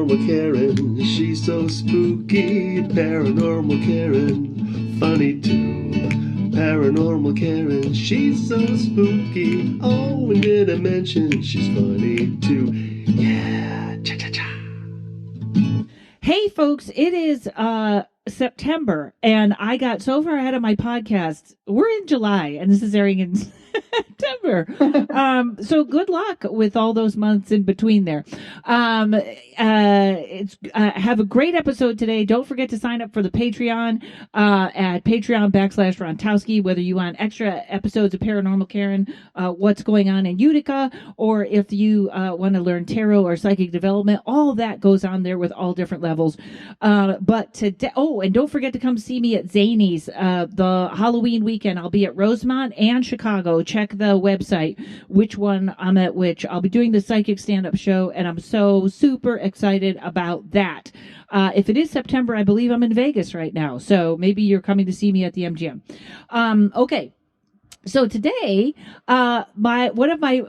Paranormal Karen, she's so spooky. Paranormal Karen, funny too. Paranormal Karen, she's so spooky. Oh, and did I mention she's funny too? Yeah, cha-cha-cha. Hey folks, it is September and I got so far ahead of my podcast. We're in July and this is airing in September. So good luck with all those months in between there. Have a great episode today. Don't forget to sign up for the Patreon at Patreon/Rontowski, whether you want extra episodes of Paranormal Karen, what's going on in Utica, or if you want to learn tarot or psychic development, all that goes on there with all different levels. But today, and don't forget to come see me at Zany's the Halloween weekend. I'll be at Rosemont and Chicago. Check the website, which one I'm at which. I'll be doing the psychic stand-up show, and I'm so super excited about that. If it is September, I believe I'm in Vegas right now, so maybe you're coming to see me at the MGM. Okay. So today, one of my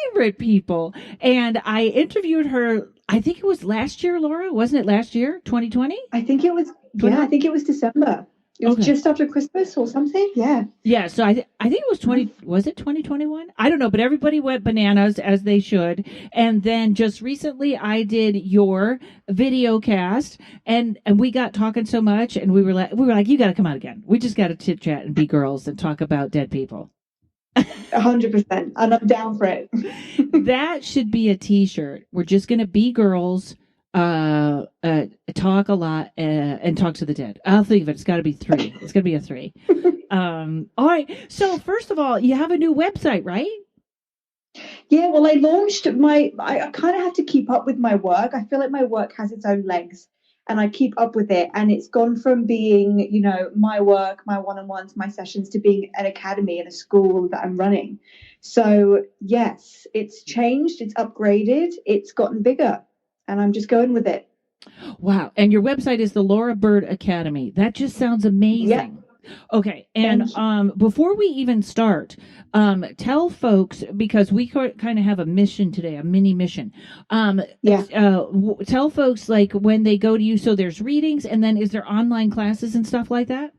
favorite people, and I interviewed her, I think it was last year, Laura, wasn't it last year, 2020? I think it was, I think it was December. It was just after Christmas or something. Yeah. Yeah. So I think it was was it 2021? I don't know, but everybody went bananas as they should. And then just recently I did your video cast and we got talking so much and we were like, you got to come out again. We just got to chit chat and be girls and talk about dead people. 100%. And I'm down for it. That should be a t-shirt. We're just going to be girls. Talk a lot and talk to the dead. I'll think of it. It's got to be 3. It's going to be a 3. All right. So first of all, you have a new website, right? Yeah. Well, I launched I kind of have to keep up with my work. I feel like my work has its own legs and I keep up with it. And it's gone from being, my work, my one-on-ones, my sessions to being an academy and a school that I'm running. So yes, it's changed. It's upgraded. It's gotten bigger. And I'm just going with it. Wow. And your website is the Laura Bird Academy. That just sounds amazing. Yeah. Okay. And before we even start, tell folks, because we kind of have a mission today, a mini mission. Tell folks like when they go to you, so there's readings and then is there online classes and stuff like that?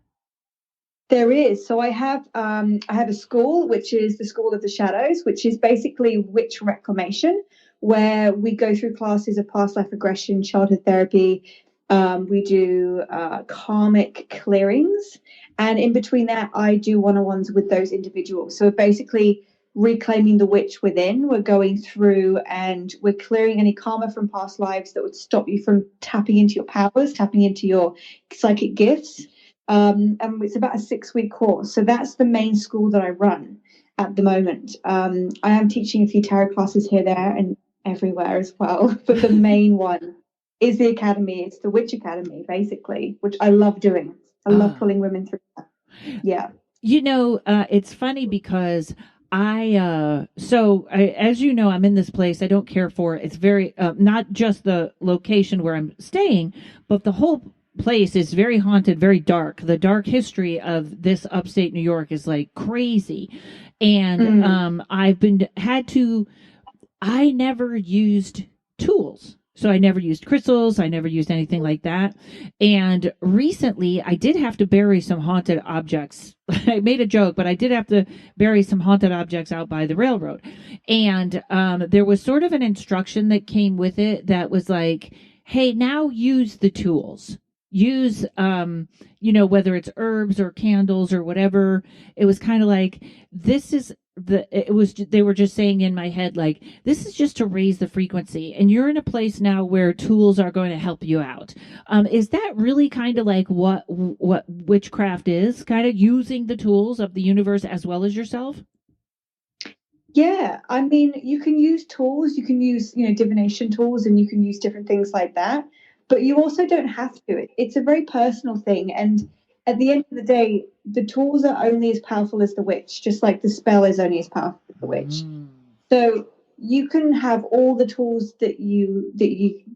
There is. So I have a school, which is the School of the Shadows, which is basically witch reclamation, where we go through classes of past life regression, childhood therapy. We do karmic clearings. And in between that, I do one-on-ones with those individuals. So basically reclaiming the witch within. We're going through and we're clearing any karma from past lives that would stop you from tapping into your powers, tapping into your psychic gifts. And it's about a 6-week course. So that's the main school that I run at the moment. I am teaching a few tarot classes here, there, and everywhere as well. But the main one is the academy. It's the Witch Academy, basically, which I love doing. I love pulling women through that. Yeah. It's funny because as you know, I'm in this place I don't care for. It's very, not just the location where I'm staying, but the whole place is very haunted, very dark. The dark history of this upstate New York is like crazy. And I never used tools. So I never used crystals. I never used anything like that. And recently I did have to bury some haunted objects. I made a joke, but I did have to bury some haunted objects out by the railroad. And there was sort of an instruction that came with it that was like, hey, now use the tools. Use, whether it's herbs or candles or whatever. It was kind of like, they were just saying in my head, like, this is just to raise the frequency. And you're in a place now where tools are going to help you out. Is that really kind of like what witchcraft is? Kind of using the tools of the universe as well as yourself? Yeah. I mean, you can use tools, you can use, divination tools, and you can use different things like that. But you also don't have to. It's a very personal thing. And at the end of the day, the tools are only as powerful as the witch, just like the spell is only as powerful as the witch. So you can have all the tools that you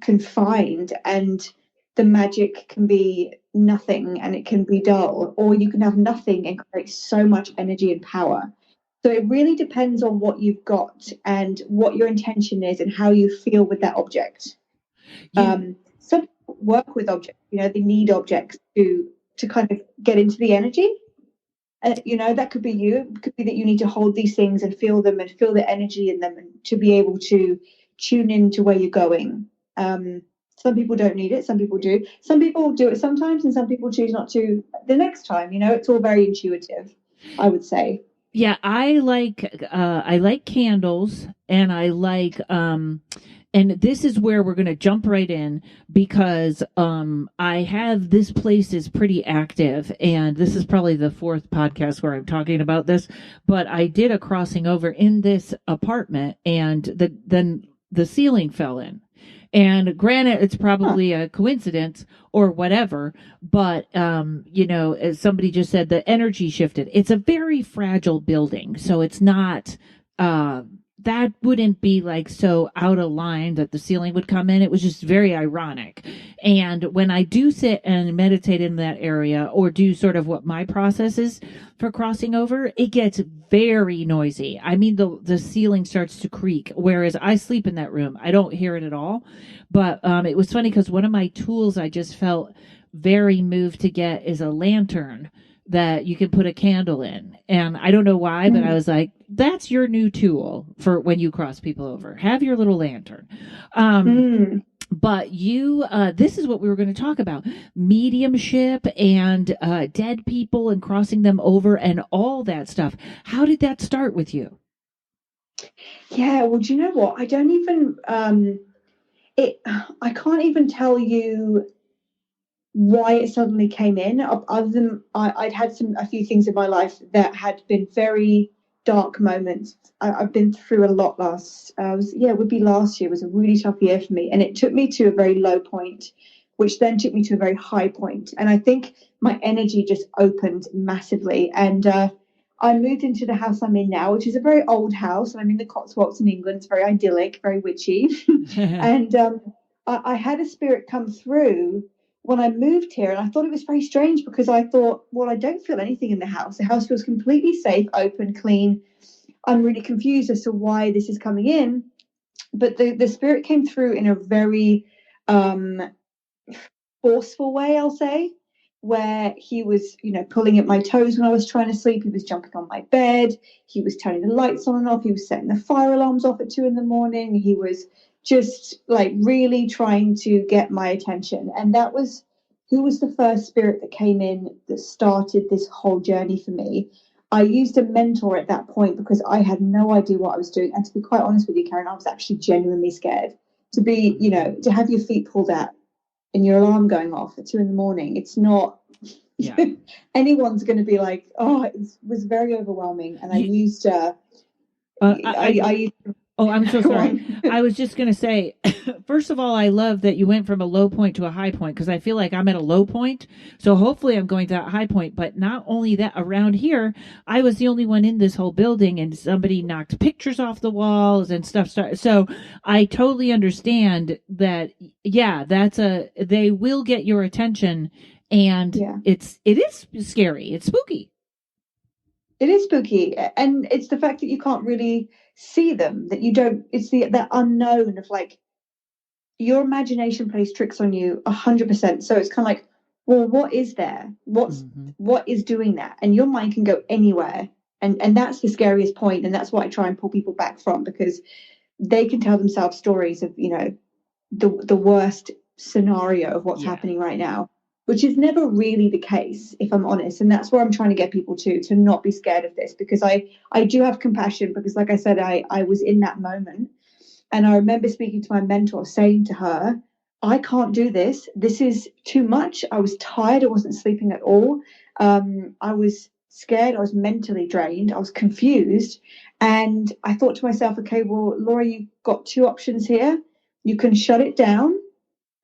can find, and the magic can be nothing and it can be dull, or you can have nothing and create so much energy and power. So it really depends on what you've got and what your intention is and how you feel with that object. Some people work with objects, they need objects to kind of get into the energy. That could be you. It could be that you need to hold these things and feel them and feel the energy in them and to be able to tune into where you're going. Some people don't need it. Some people do. Some people do it sometimes, and some people choose not to the next time. It's all very intuitive, I would say. Yeah, I like candles, and I like and this is where we're going to jump right in because I have this place is pretty active, and this is probably the fourth podcast where I'm talking about this, but I did a crossing over in this apartment, and then the ceiling fell in. And granted, it's probably a coincidence or whatever, but as somebody just said, the energy shifted. It's a very fragile building, so it's not. That wouldn't be like so out of line that the ceiling would come in. It was just very ironic. And when I do sit and meditate in that area or do sort of what my process is for crossing over, it gets very noisy. I mean, the ceiling starts to creak, whereas I sleep in that room. I don't hear it at all. But it was funny because one of my tools I just felt very moved to get is a lantern that you can put a candle in. And I don't know why, but I was like, that's your new tool for when you cross people over. Have your little lantern. But this is what we were going to talk about: mediumship and dead people and crossing them over and all that stuff. How did that start with you? Yeah, well, do you know what? I don't even, I can't even tell you why it suddenly came in, other than I'd had a few things in my life that had been very dark moments. I've been through a lot it would be last year was a really tough year for me, and it took me to a very low point, which then took me to a very high point, and I think my energy just opened massively, and I moved into the house I'm in now, which is a very old house, and I'm in the Cotswolds in England. It's very idyllic, very witchy, and I had a spirit come through when I moved here, and I thought it was very strange because I thought, well, I don't feel anything in the house. The house feels completely safe, open, clean. I'm really confused as to why this is coming in. But the spirit came through in a very forceful way, I'll say, where he was, pulling at my toes when I was trying to sleep. He was jumping on my bed. He was turning the lights on and off. He was setting the fire alarms off at 2 a.m. He was just like really trying to get my attention. And he was the first spirit that came in that started this whole journey for me. I used a mentor at that point because I had no idea what I was doing. And to be quite honest with you, Karen, I was actually genuinely scared to be, to have your feet pulled out and your alarm going off at 2 a.m. It's not, anyone's going to be like, oh, it was very overwhelming. And I used, Oh, I'm so sorry. I was just going to say, first of all, I love that you went from a low point to a high point because I feel like I'm at a low point. So hopefully I'm going to that high point. But not only that, around here, I was the only one in this whole building and somebody knocked pictures off the walls and stuff. So I totally understand that. Yeah, they will get your attention, and it is scary. It's spooky. It is spooky. And it's the fact that you can't really see them, that you don't, it's the unknown of like, your imagination plays tricks on you 100%. So it's kind of like, well, what is there? What is doing that? And your mind can go anywhere. And that's the scariest point. And that's what I try and pull people back from, because they can tell themselves stories of, the worst scenario of what's happening right now, which is never really the case, if I'm honest. And that's where I'm trying to get people to not be scared of this, because I do have compassion, because like I said, I was in that moment. And I remember speaking to my mentor, saying to her, I can't do this. This is too much. I was tired. I wasn't sleeping at all. I was scared. I was mentally drained. I was confused. And I thought to myself, okay, well, Laura, you've got two options here. You can shut it down,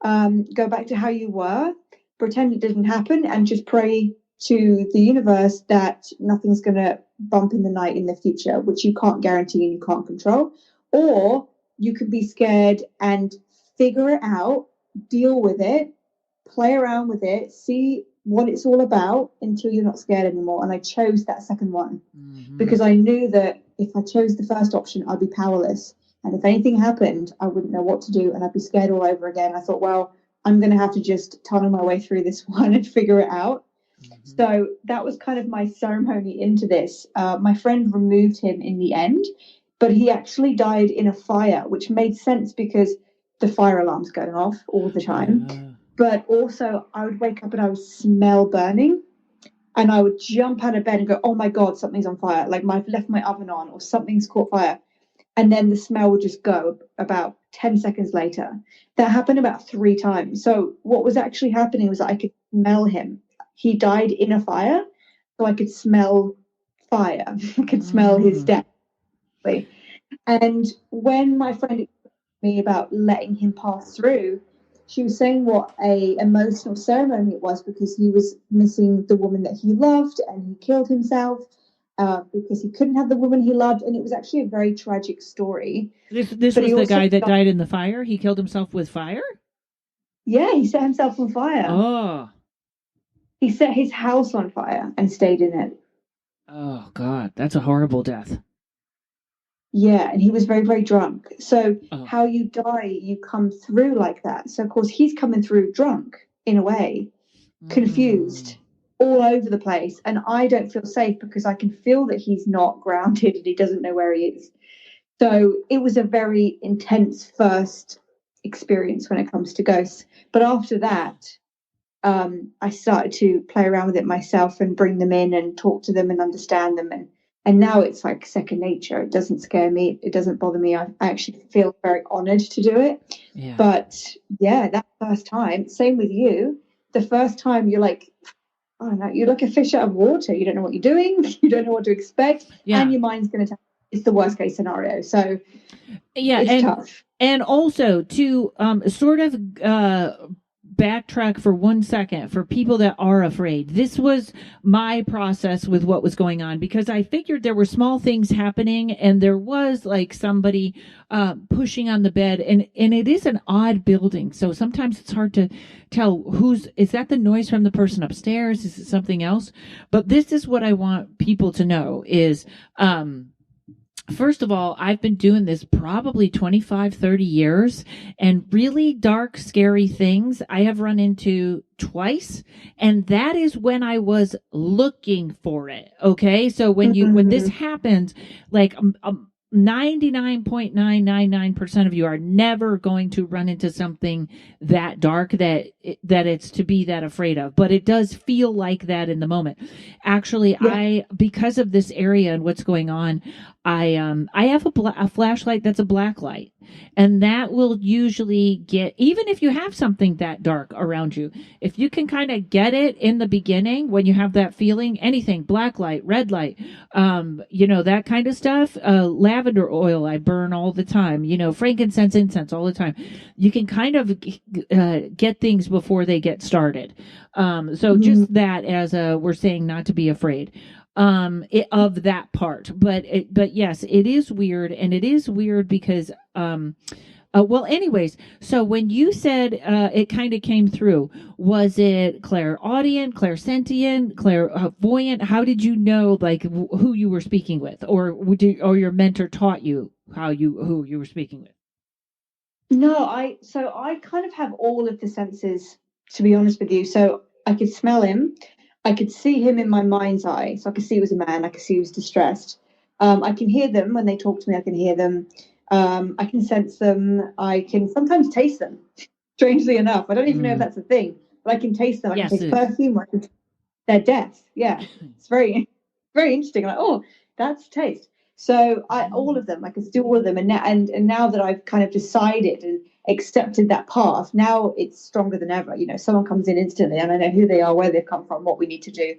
go back to how you were, pretend it didn't happen, and just pray to the universe that nothing's going to bump in the night in the future, which you can't guarantee and you can't control. Or you can be scared and figure it out, deal with it, play around with it, see what it's all about until you're not scared anymore. And I chose that second one because I knew that if I chose the first option, I'd be powerless. And if anything happened, I wouldn't know what to do and I'd be scared all over again. I thought, well, I'm going to have to just tunnel my way through this one and figure it out. So that was kind of my ceremony into this. My friend removed him in the end, but he actually died in a fire, which made sense because the fire alarm's going off all the time. But also, I would wake up and I would smell burning, and I would jump out of bed and go, "Oh my God, something's on fire! Like I've left my oven on, or something's caught fire." And then the smell would just go about 10 seconds later. That happened about 3 times. So what was actually happening was I could smell him. He died in a fire, so I could smell fire. I could smell his death. And when my friend explained to me about letting him pass through, she was saying what a emotional ceremony it was, because he was missing the woman that he loved and he killed himself. Because he couldn't have the woman he loved, and it was actually a very tragic story. This was the guy that died in the fire? He killed himself with fire? Yeah, he set himself on fire. Oh. He set his house on fire and stayed in it. Oh, God, that's a horrible death. Yeah, and he was very, very drunk. So how you die, you come through like that. So, of course, he's coming through drunk, in a way, confused, all over the place. And I don't feel safe because I can feel that he's not grounded and he doesn't know where he is. So it was a very intense first experience when it comes to ghosts. But after that, I started to play around with it myself and bring them in and talk to them and understand them. And now it's like second nature. It doesn't scare me. It doesn't bother me. I actually feel very honored to do it. Yeah. But yeah, that first time, same with you. The first time you're like, I don't know, you're like a fish out of water. You don't know what you're doing. You don't know what to expect. Yeah. And your mind's going to tell you it's the worst case scenario. So yeah, it's tough. And also to sort of backtrack for 1 second for people that are afraid. This was my process with what was going on, because I figured there were small things happening and there was like somebody pushing on the bed, and it is an odd building. So sometimes it's hard to tell is that the noise from the person upstairs? Is it something else? But this is what I want people to know is, first of all, I've been doing this probably 25, 30 years, and really dark, scary things I have run into twice. And that is when I was looking for it. Okay. So when this happens, like, 99.999% of you are never going to run into something that dark that it's to be that afraid of, but it does feel like that in the moment. Actually, yeah. Because of this area and what's going on, I have a flashlight that's a black light, and that will usually get, even if you have something that dark around you, if you can kind of get it in the beginning when you have that feeling, anything, black light, red light, that kind of stuff, lavender oil I burn all the time, frankincense, incense all the time. You can kind of get things before they get started. So just that as we're saying not to be afraid of that part, but yes, it is weird, and it is weird because well, anyways, so when you said it kind of came through, was it clairaudient, clairsentient, clairvoyant? How did you know like who you were speaking with, or your mentor taught you who you were speaking with? No, I kind of have all of the senses, to be honest with you. So I could smell him. I could see him in my mind's eye. So I could see he was a man. I could see he was distressed. I can hear them when they talk to me. I can hear them. I can sense them. I can sometimes taste them. Strangely enough, I don't even know if that's a thing, but I can taste them. I can taste perfume. I can taste their death. Yeah, it's very, very interesting. I'm like, oh, that's taste. So all of them, I can do all of them. And now that I've kind of decided and accepted that path, now it's stronger than ever. Someone comes in instantly and I know who they are, where they've come from, what we need to do.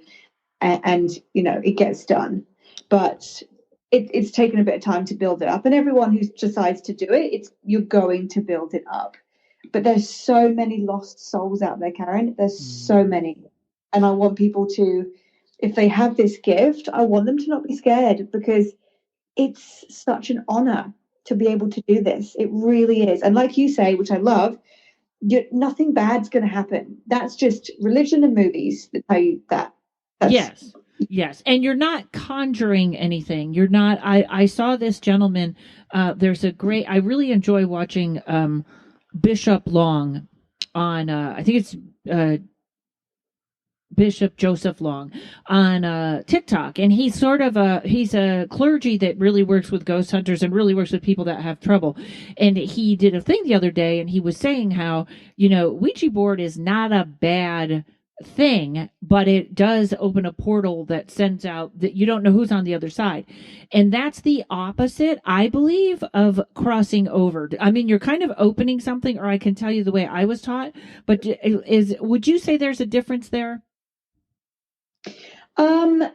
And it gets done. But it's taken a bit of time to build it up. And everyone who decides to do it, you're going to build it up. But there's so many lost souls out there, Karen. There's so many. And I want people to, if they have this gift, I want them to not be scared, because it's such an honor to be able to do this. It really is. And like you say, which I love, nothing bad's going to happen. That's just religion and movies that tell you that. Yes. Yes, and you're not conjuring anything. You're not. I saw this gentleman. There's a great. I really enjoy watching Bishop Long on. I think it's Bishop Joseph Long on TikTok, and he's a clergy that really works with ghost hunters and really works with people that have trouble. And he did a thing the other day, and he was saying how Ouija board is not a bad thing, but it does open a portal that sends out that you don't know who's on the other side, and that's the opposite, I believe, of crossing over. I mean, you're kind of opening something, or I can tell you the way I was taught. But would you say there's a difference there?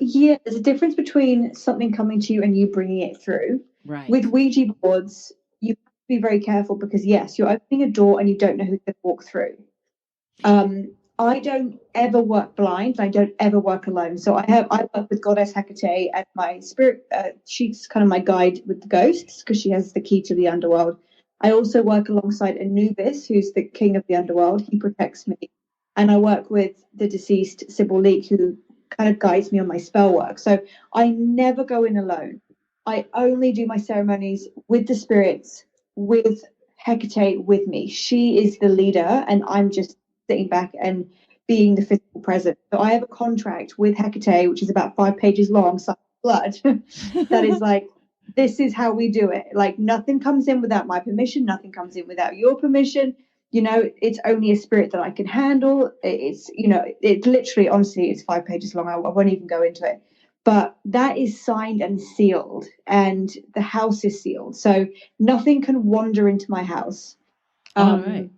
Yeah, there's a difference between something coming to you and you bringing it through. Right. With Ouija boards, you have to be very careful because yes, you're opening a door and you don't know who's going to walk through. I don't ever work blind. I don't ever work alone. So I work with Goddess Heacate as my spirit. She's kind of my guide with the ghosts because she has the key to the underworld. I also work alongside Anubis, who's the king of the underworld. He protects me, and I work with the deceased Sybil Leek, who kind of guides me on my spell work. So I never go in alone. I only do my ceremonies with the spirits, with Hecate with me. She is the leader, and I'm just sitting back and being the physical presence. So I have a contract with Hecate, which is about 5 pages long, signed blood, that is like, this is how we do it. Like, nothing comes in without my permission. Nothing comes in without your permission. It's only a spirit that I can handle. It's literally, honestly, it's 5 pages long. I won't even go into it. But that is signed and sealed, and the house is sealed. So nothing can wander into my house. All right.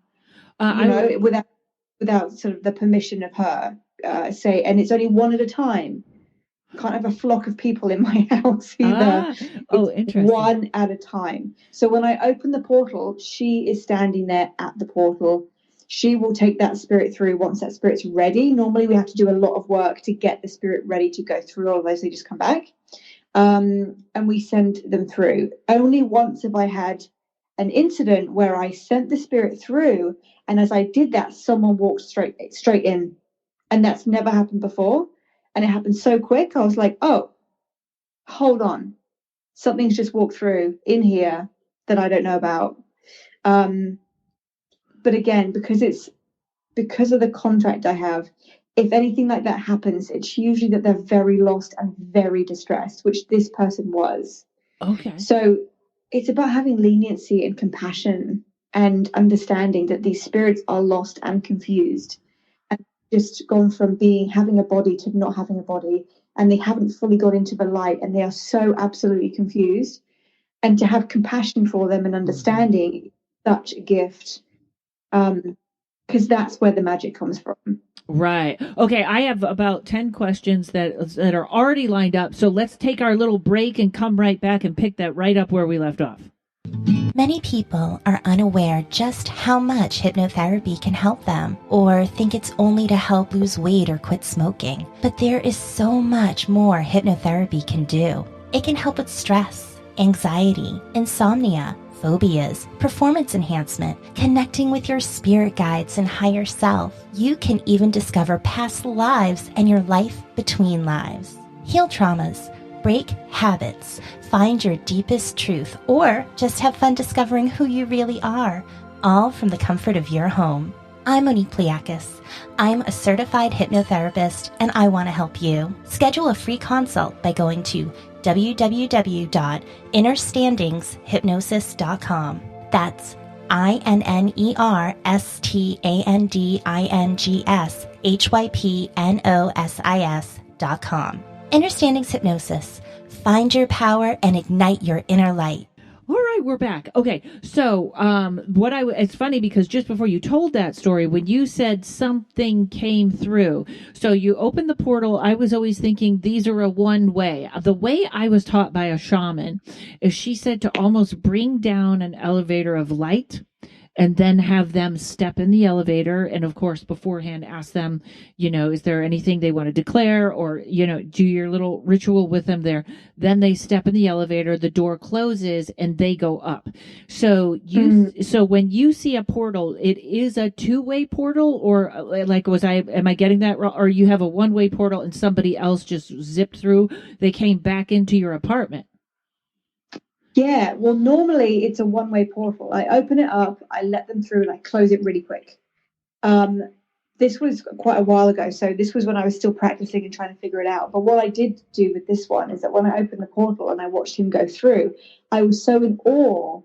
Without sort of the permission of her, and it's only one at a time. Can't have a flock of people in my house either. Interesting. One at a time. So when I open the portal, she is standing there at the portal. She will take that spirit through once that spirit's ready. Normally we have to do a lot of work to get the spirit ready to go through all of those. They just come back. And we send them through. Only once have I had an incident where I sent the spirit through, and as I did that, someone walked straight in, and that's never happened before. And it happened so quick. I was like, oh, hold on. Something's just walked through in here that I don't know about. But again, because of the contract I have, if anything like that happens, it's usually that they're very lost and very distressed, which this person was. Okay. So it's about having leniency and compassion and understanding that these spirits are lost and confused, and just gone from having a body to not having a body, and they haven't fully got into the light, and they are so absolutely confused. And to have compassion for them and understanding, such a gift, because that's where the magic comes from. Right. Okay, I have about 10 questions that are already lined up. So let's take our little break and come right back and pick that right up where we left off. Many people are unaware just how much hypnotherapy can help them, or think it's only to help lose weight or quit smoking. But there is so much more hypnotherapy can do. It can help with stress, anxiety, insomnia, phobias, performance enhancement, connecting with your spirit guides and higher self. You can even discover past lives and your life between lives. Heal traumas, break habits, find your deepest truth, or just have fun discovering who you really are, all from the comfort of your home. I'm Monique Pliakis. I'm a certified hypnotherapist, and I want to help you. Schedule a free consult by going to www.innerstandingshypnosis.com. That's INNERSTANDINGSHYPNOSIS.com. Innerstandings Hypnosis. Find your power and ignite your inner light. All right, we're back. Okay, so it's funny because just before you told that story, when you said something came through, so you opened the portal, I was always thinking these are a one way. The way I was taught by a shaman is she said to almost bring down an elevator of light and then have them step in the elevator. And of course, beforehand, ask them, is there anything they want to declare, or, do your little ritual with them there. Then they step in the elevator, the door closes, and they go up. So so when you see a portal, it is a two-way portal, or like, am I getting that wrong? Or you have a one-way portal and somebody else just zipped through, they came back into your apartment? Yeah, well, normally it's a one-way portal. I open it up, I let them through, and I close it really quick. This was quite a while ago, so this was when I was still practicing and trying to figure it out. But what I did do with this one is that when I opened the portal and I watched him go through, I was so in awe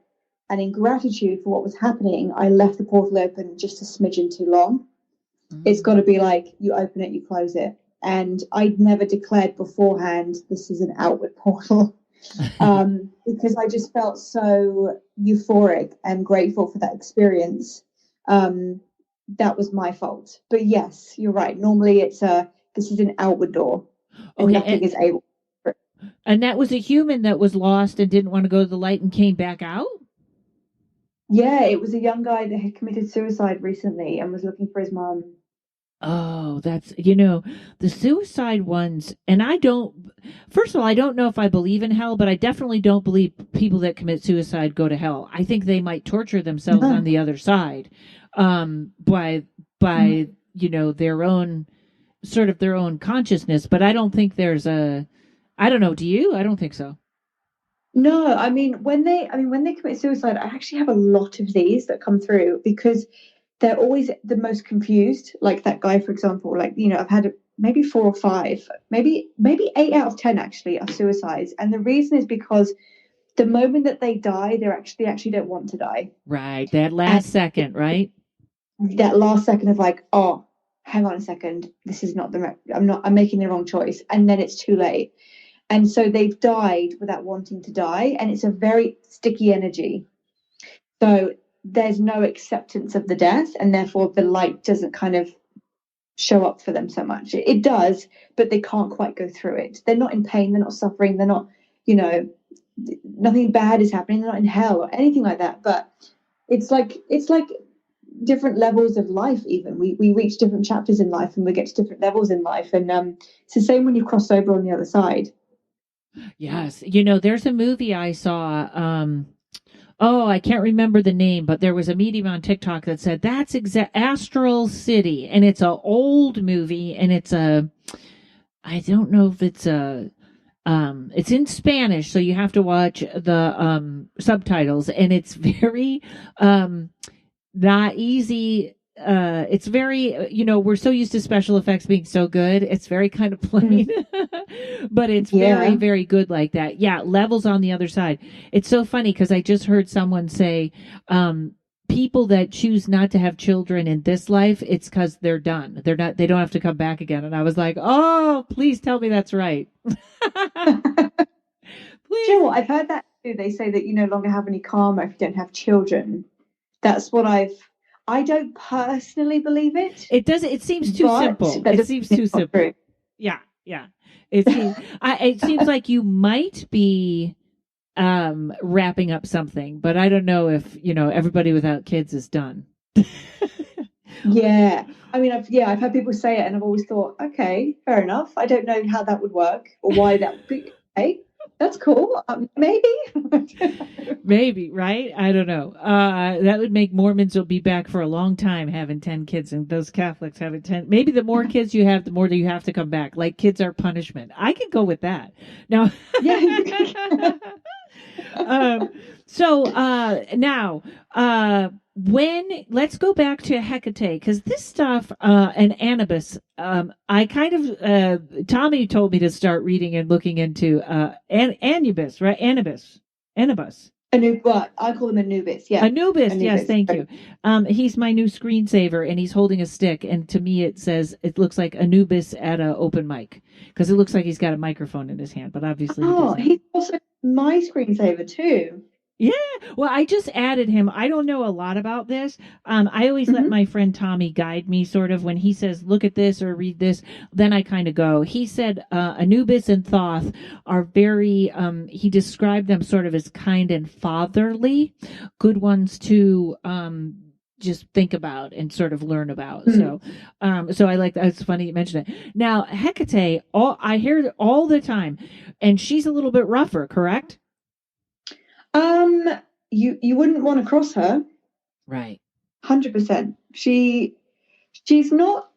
and in gratitude for what was happening, I left the portal open just a smidgen too long. It's got to be like, you open it, you close it. And I'd never declared beforehand, this is an outward portal. Because I just felt so euphoric and grateful for that experience. That was my fault. But yes, you're right. Normally this is an outward door, and nothing is able. And that was a human that was lost and didn't want to go to the light and came back out? Yeah, it was a young guy that had committed suicide recently and was looking for his mom. Oh, that's, the suicide ones. And first of all, I don't know if I believe in hell, but I definitely don't believe people that commit suicide go to hell. I think they might torture themselves on the other side, by, their own, sort of their own consciousness. But I don't think I don't know. Do you? I don't think so. No, when they commit suicide, I actually have a lot of these that come through because they're always the most confused. Like that guy, for example, I've had maybe 4 or 5, maybe 8 out of 10 actually are suicides. And the reason is because the moment that they die, they actually don't want to die. Right. That last second, right? That last second of like, oh, hang on a second. This is not I'm making the wrong choice. And then it's too late. And so they've died without wanting to die. And it's a very sticky energy. So there's no acceptance of the death, and therefore the light doesn't kind of show up for them so much. It does, but they can't quite go through it. They're not in pain, they're not suffering, they're not, nothing bad is happening, they're not in hell or anything like that. But it's like different levels of life. Even we reach different chapters in life and we get to different levels in life. And it's the same when you cross over on the other side. Yes. There's a movie I saw, I can't remember the name, but there was a medium on TikTok that said that's Astral City, and it's an old movie, and I don't know if it's it's in Spanish, so you have to watch the subtitles, and it's very not easy. It's very, we're so used to special effects being so good. It's very kind of plain, but it's very, very good like that. Yeah. Levels on the other side. It's so funny because I just heard someone say, people that choose not to have children in this life, it's because they're done. They don't have to come back again. And I was like, oh, please tell me that's right. Please. You know what? I've heard that too. They say that you no longer have any karma if you don't have children. That's what I don't personally believe it. It doesn't. It seems too simple. It seems too simple. True. Yeah. It seems like you might be wrapping up something, but I don't know if everybody without kids is done. Yeah, I've had people say it, and I've always thought, okay, fair enough. I don't know how that would work or why that would be. Hey, that's cool. Maybe. Maybe, right? I don't know. That would make Mormons will be back for a long time having 10 kids, and those Catholics having 10. Maybe the more kids you have, the more that you have to come back. Like kids are punishment. I can go with that. Now. Now, let's go back to Heacate, because this stuff, and Anubis, I kind of, Tommy told me to start reading and looking into, Anubis, right? Anubis. I call him Anubis. Yeah. Anubis. Yes. Thank you. He's my new screensaver, and he's holding a stick. And to me, it looks like Anubis at an open mic, because it looks like he's got a microphone in his hand, but obviously, he's also my screensaver too. Yeah. Well, I just added him. I don't know a lot about this. I always let Hmm. my friend Tommy guide me sort of when he says, look at this or read this. Then I kind of go. He said Anubis and Thoth are very, he described them sort of as kind and fatherly, good ones to just think about and sort of learn about. Mm. So I like that. It's funny you mentioned it. Now, Hecate, I hear it all the time, and she's a little bit rougher, correct? Um, you wouldn't want to cross her, Right. 100%. She's not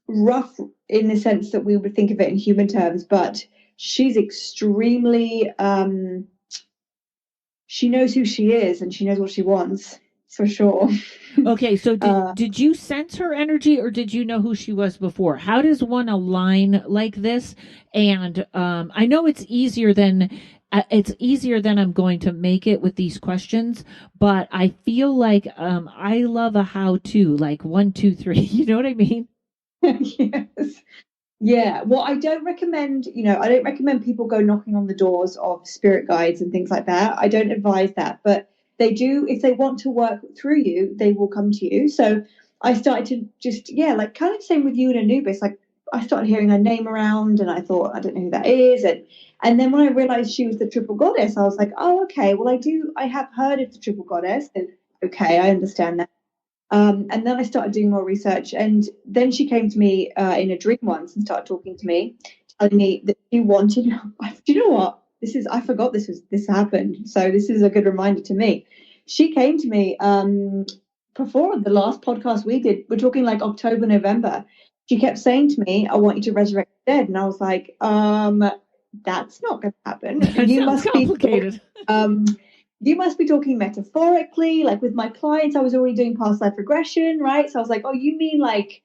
rough in the sense that we would think of it in human terms, but she's extremely she knows who she is and she knows what she wants for sure. Okay, so uh, did you sense her energy or did you know who she was before? How does one align like this? And I know it's easier than I'm going to make it with these questions, but I feel like I love a how to, like one, two, three. You know what I mean? yes. Yeah, well, I don't recommend people go knocking on the doors of spirit guides and things like that. I don't advise that, but they do, if they want to work through you, they will come to you. So I started to just, yeah, like kind of same with you and Anubis. Like I started hearing her name around and I thought, I don't know who that is. And then when I realized she was the triple goddess, I was like, oh, okay, well, I have heard of the triple goddess. And okay, I understand that. And then I started doing more research. And then she came to me in a dream once and started talking to me, telling me that she wanted. Do you know what? I forgot this happened. So this is a good reminder to me. She came to me before the last podcast we did. We're talking like October, November. She kept saying to me, I want you to resurrect the dead. And I was like, that's not going to happen. That sounds complicated. Um, you must be talking metaphorically. Like with my clients, I was already doing past life regression, right? So I was like, oh, you mean like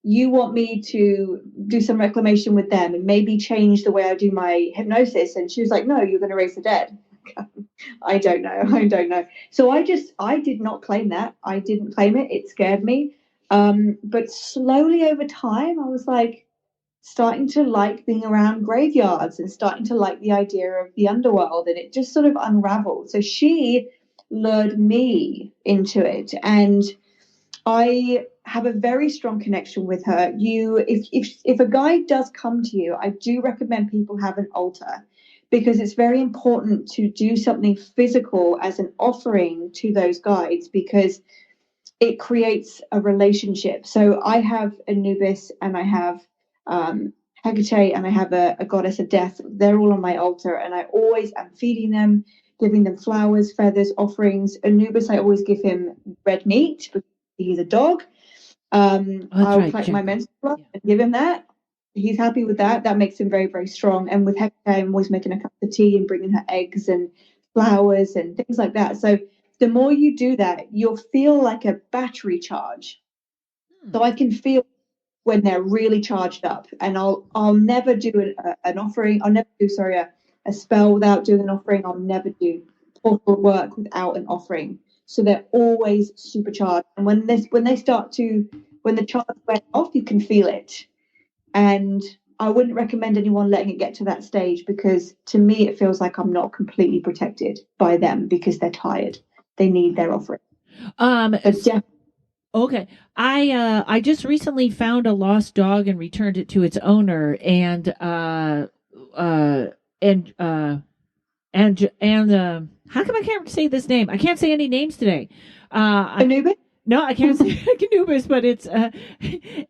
you want me to do some reclamation with them and maybe change the way I do my hypnosis? And she was like, no, you're going to raise the dead. I don't know. I don't know. So I did not claim that. I didn't claim it. It scared me. But slowly over time, I was like, starting to like being around graveyards and starting to like the idea of the underworld, and it just sort of unraveled. So she lured me into it, and I have a very strong connection with her. If a guide does come to you, I do recommend people have an altar, because it's very important to do something physical as an offering to those guides, because it creates a relationship. So I have Anubis and I have Heacate and I have a goddess of death. They're all on my altar, and I always am feeding them, giving them flowers, feathers, offerings. Anubis, I always give him red meat because he's a dog. Oh, that's I'll right, collect my Jack. menstrual blood Yeah. and give him that. He's happy with that. That makes him very, very strong. And with Hecate's, I'm always making a cup of tea and bringing her eggs and flowers and things like that. So the more you do that, you'll feel like a battery charge. Hmm. So I can feel when they're really charged up. And I'll never do an offering. I'll never do a spell without doing an offering. I'll never do portal work without an offering. So they're always supercharged. And when the charge wears off, you can feel it. And I wouldn't recommend anyone letting it get to that stage, because to me it feels like I'm not completely protected by them because they're tired. They need their offering. Um, So definitely. Okay. I just recently found a lost dog and returned it to its owner, uh and uh and how come I can't say this name? I can't say any names today. Anubis? No, I can't say Anubis, but it's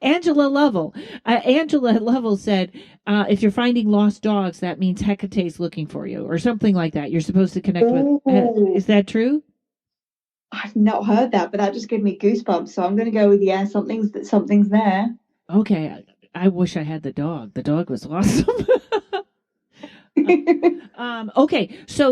Angela Lovell. Angela Lovell said, if you're finding lost dogs, that means Hecate's looking for you, or something like that. You're supposed to connect with. Oh, Is that true? I've not heard that, but that just gave me goosebumps. So I'm going to go with, yeah, something's there. Okay. I wish I had the dog. The dog was awesome. Okay, so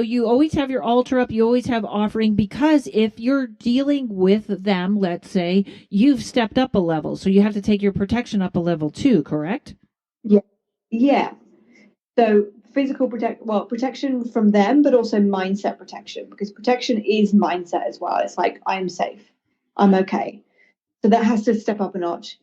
you always have your altar up, you always have offering, because if you're dealing with them, let's say, you've stepped up a level, so you have to take your protection up a level too, correct? Yeah, yeah. So protection from them, but also mindset protection, because protection is mindset as well. It's like, I'm safe, I'm okay. So that has to step up a notch,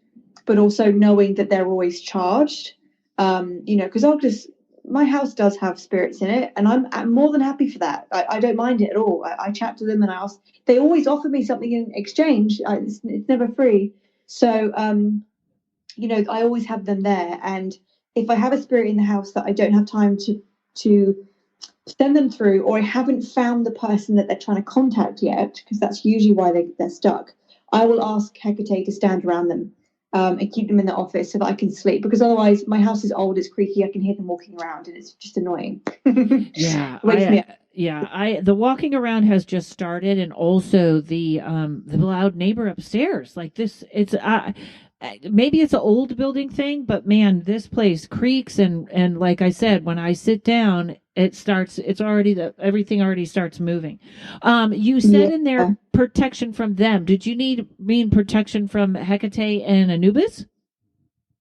but also knowing that they're always charged. Because my house does have spirits in it, and I'm more than happy for that. I don't mind it at all. I chat to them, and I ask. They always offer me something in exchange. It's never free. So, I always have them there. And if I have a spirit in the house that I don't have time to send them through, or I haven't found the person that they're trying to contact yet, because that's usually why they're stuck, I will ask Heacate to stand around them, and keep them in the office so that I can sleep, because otherwise my house is old, it's creaky, I can hear them walking around, and it's just annoying. Yeah, Wakes me up. the walking around has just started, and also the loud neighbor upstairs. Like this, it's maybe it's an old building thing, but man, this place creaks, and like I said, when I sit down, everything already starts moving. You said in there Yeah. protection from them. Did you mean protection from Hecate and Anubis?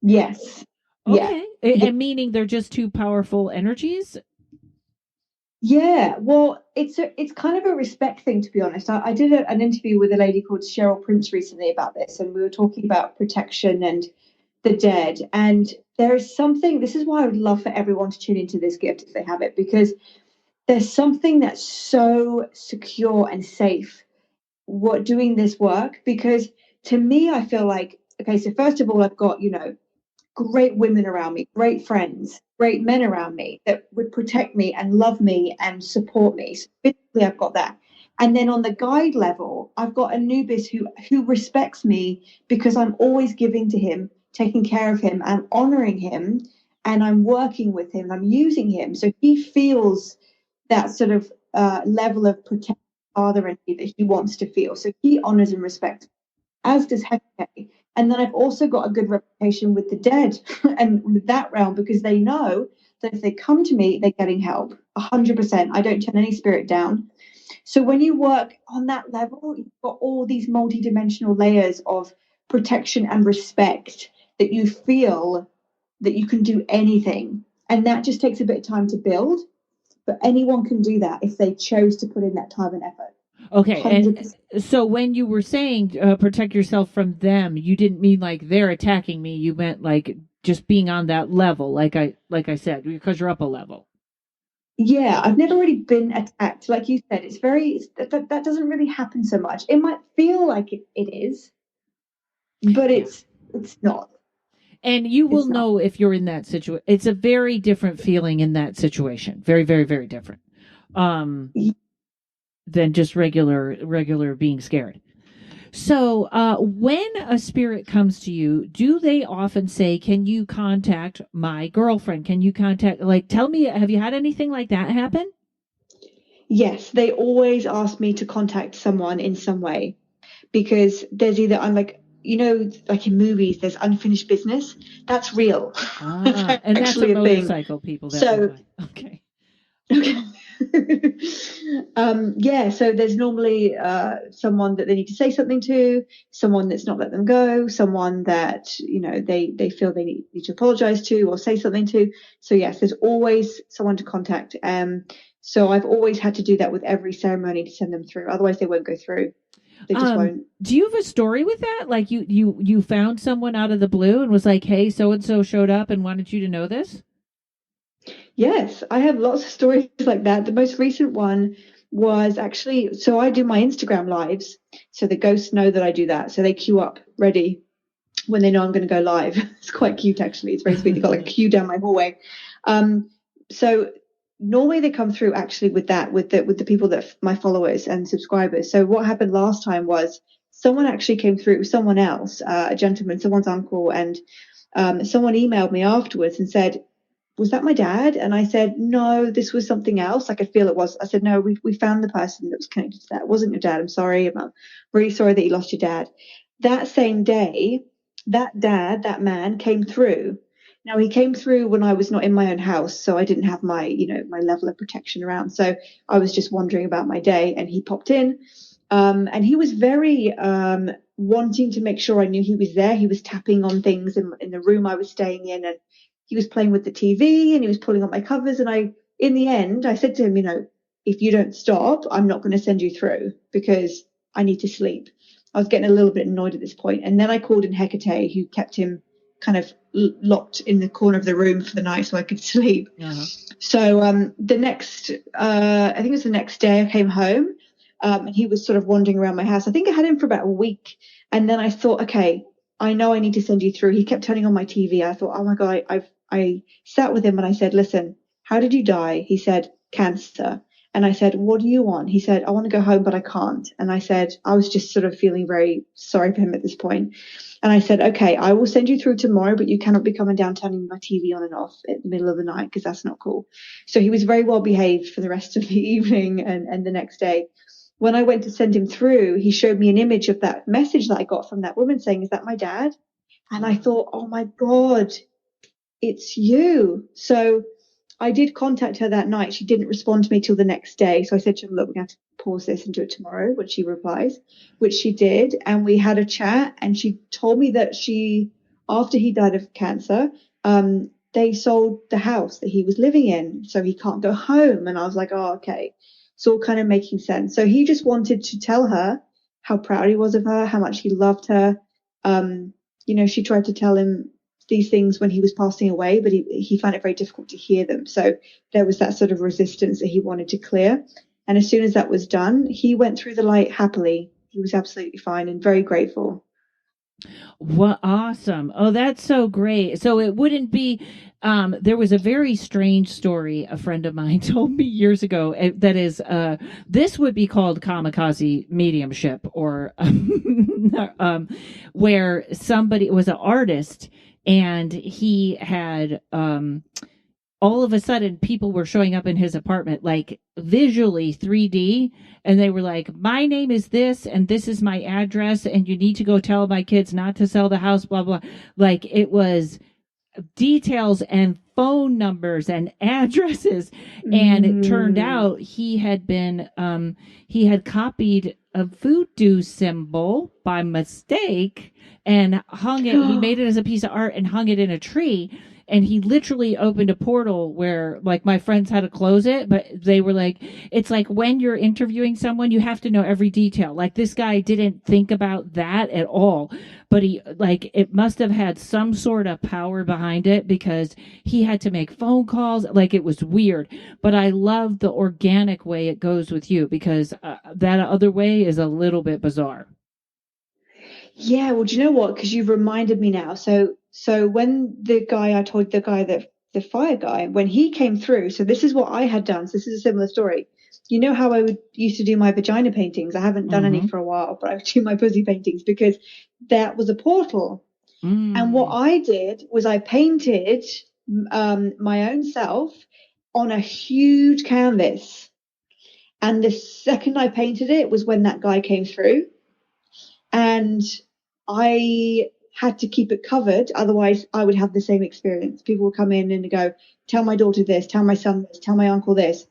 Yes. Okay, Yeah. and meaning they're just too powerful energies. Yeah, well, it's kind of a respect thing, to be honest. I did an interview with a lady called Cheryl Prince recently about this, and we were talking about protection and the dead. And there is something, this is why I would love for everyone to tune into this gift if they have it, because there's something that's so secure and safe what doing this work. Because to me, I feel like, okay, so first of all, I've got, great women around me, great friends, great men around me that would protect me and love me and support me. So physically, I've got that. And then on the guide level, I've got Anubis who respects me because I'm always giving to him, taking care of him, and honoring him, and I'm working with him, and I'm using him. So he feels that sort of level of protection, father energy that he wants to feel. So he honors and respects, as does Hecate. And then I've also got a good reputation with the dead and with that realm, because they know that if they come to me, they're getting help 100%. I don't turn any spirit down. So when you work on that level, you've got all these multidimensional layers of protection and respect that you feel that you can do anything. And that just takes a bit of time to build. But anyone can do that if they chose to put in that time and effort. Okay, 100%. and so when you were saying protect yourself from them, you didn't mean like they're attacking me. You meant like just being on that level, like I said, because you're up a level. Yeah, I've never really been attacked. Like you said, that doesn't really happen so much. It might feel like it is, but Yeah. it's not. And you will It's not. know if you're in that situation. It's a very different feeling in that situation. Very, very, very different. Than just regular being scared. So, when a spirit comes to you, do they often say, "Can you contact my girlfriend? Can you contact, like, tell me, have you had anything like that happen?" Yes, they always ask me to contact someone in some way, because there's either I'm like, like in movies, there's unfinished business. That's real. That's And that's a actually a thing. motorcycle, people that So, live by. Okay. okay. Yeah, so there's normally someone that they need to say something to, someone that's not let them go, someone that they feel they need to apologize to or say something to. So yes, there's always someone to contact. So I've always had to do that with every ceremony to send them through. Otherwise, they won't go through. They just won't. Do you have a story with that? Like you found someone out of the blue and was like, "Hey, so and so showed up and wanted you to know this." Yes, I have lots of stories like that. The most recent one was actually, so I do my Instagram lives, so the ghosts know that I do that. So they queue up ready when they know I'm going to go live. It's quite cute, actually. It's very sweet. They've got like a queue down my hallway. So normally they come through actually with that, with the people that my followers and subscribers. So what happened last time was someone actually came through. It was someone else, a gentleman, someone's uncle, and someone emailed me afterwards and said, "Was that my dad?" And I said, "No, this was something else. I could feel it was." I said, "No, we found the person that was connected to that. It wasn't your dad. I'm sorry. I'm really sorry that you lost your dad." That same day, that man came through. Now he came through when I was not in my own house, so I didn't have my, my level of protection around. So I was just wondering about my day, and he popped in, and he was very wanting to make sure I knew he was there. He was tapping on things in the room I was staying in, and he was playing with the TV, and he was pulling on my covers. And in the end, I said to him, if you don't stop, I'm not going to send you through because I need to sleep. I was getting a little bit annoyed at this point. And then I called in Hecate, who kept him kind of locked in the corner of the room for the night so I could sleep. Uh-huh. So the next, I think it was the next day, I came home, and he was sort of wandering around my house. I think I had him for about a week, and then I thought, okay, I know I need to send you through. He kept turning on my TV. I thought, oh my God, I sat with him and I said, listen, how did you die? He said, cancer. And I said, what do you want? He said, I want to go home, but I can't. And I said, I was just sort of feeling very sorry for him at this point. And I said, okay, I will send you through tomorrow, but you cannot be coming down turning my TV on and off at the middle of the night because that's not cool. So he was very well behaved for the rest of the evening and the next day. When I went to send him through, he showed me an image of that message that I got from that woman saying, is that my dad? And I thought, oh my God, it's you. So I did contact her that night. She didn't respond to me till the next day. So I said to her, look, we're going to have to pause this and do it tomorrow when she replies, which she did. And we had a chat, and she told me that after he died of cancer, they sold the house that he was living in, so he can't go home. And I was like, oh, okay. It's all kind of making sense. So he just wanted to tell her how proud he was of her, how much he loved her. She tried to tell him these things when he was passing away, but he found it very difficult to hear them. So there was that sort of resistance that he wanted to clear. And as soon as that was done, he went through the light happily. He was absolutely fine and very grateful. What awesome. Oh, that's so great. So it wouldn't be, there was a very strange story a friend of mine told me years ago. That is, this would be called kamikaze mediumship, or where somebody was an artist, and he had, all of a sudden people were showing up in his apartment, like visually 3D. And they were like, my name is this, and this is my address, and you need to go tell my kids not to sell the house, blah, blah. Like, it was details and phone numbers and addresses. And it turned out he had copied a voodoo symbol by mistake and hung it. He made it as a piece of art and hung it in a tree. And he literally opened a portal where, like, my friends had to close it, but they were like, it's like when you're interviewing someone, you have to know every detail. Like, this guy didn't think about that at all, but it must have had some sort of power behind it, because he had to make phone calls. Like, it was weird, but I love the organic way it goes with you, because that other way is a little bit bizarre. Yeah, well, do you know what? Because you've reminded me now. So when the fire guy, when he came through, so this is what I had done. So this is a similar story. You know how I used to do my vagina paintings? I haven't done any for a while, but I would do my pussy paintings because that was a portal. And what I did was I painted my own self on a huge canvas. And the second I painted it was when that guy came through. And I had to keep it covered. Otherwise, I would have the same experience. People would come in and go, tell my daughter this, tell my son this, tell my uncle this,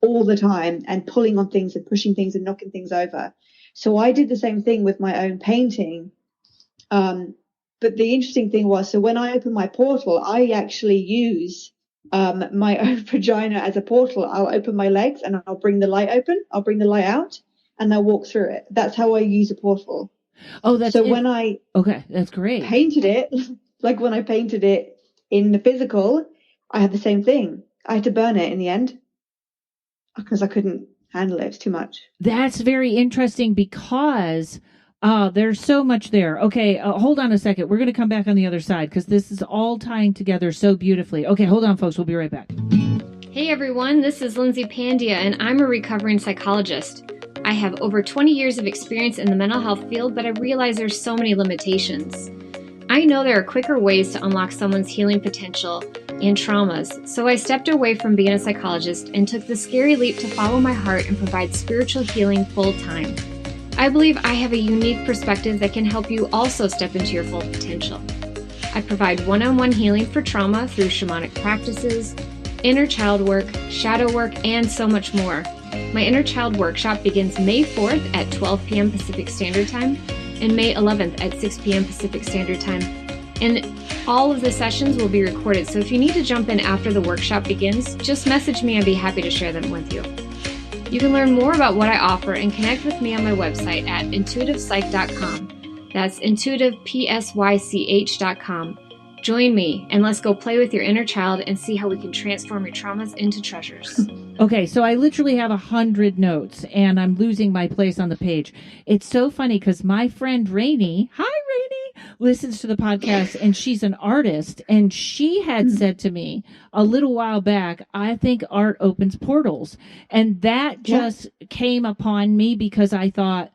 all the time, and pulling on things and pushing things and knocking things over. So I did the same thing with my own painting. But the interesting thing was, so when I open my portal, I actually use my own vagina as a portal. I'll open my legs and I'll bring the light open. I'll bring the light out and I'll walk through it. That's how I use a portal. Oh, that's so when I that's great. Painted it, like when I painted it in the physical, I had the same thing. I had to burn it in the end because I couldn't handle it. It's too much. That's very interesting because there's so much there. Okay, hold on a second. We're going to come back on the other side because this is all tying together so beautifully. Okay, hold on, folks. We'll be right back. Hey, everyone. This is Lindsay Pandia, and I'm a recovering psychologist. I have over 20 years of experience in the mental health field, but I realize there's so many limitations. I know there are quicker ways to unlock someone's healing potential and traumas, so I stepped away from being a psychologist and took the scary leap to follow my heart and provide spiritual healing full-time. I believe I have a unique perspective that can help you also step into your full potential. I provide one-on-one healing for trauma through shamanic practices, inner child work, shadow work, and so much more. My Inner Child Workshop begins May 4th at 12 p.m. Pacific Standard Time and May 11th at 6 p.m. Pacific Standard Time. And all of the sessions will be recorded, so if you need to jump in after the workshop begins, just message me. I'd be happy to share them with you. You can learn more about what I offer and connect with me on my website at intuitivepsych.com. That's intuitivepsych.com. Join me and let's go play with your inner child and see how we can transform your traumas into treasures. Okay, so I literally have 100 notes and I'm losing my place on the page. It's so funny because my friend Rainey, hi Rainey, listens to the podcast and she's an artist, and she had said to me a little while back, I think art opens portals. And that just came upon me because I thought,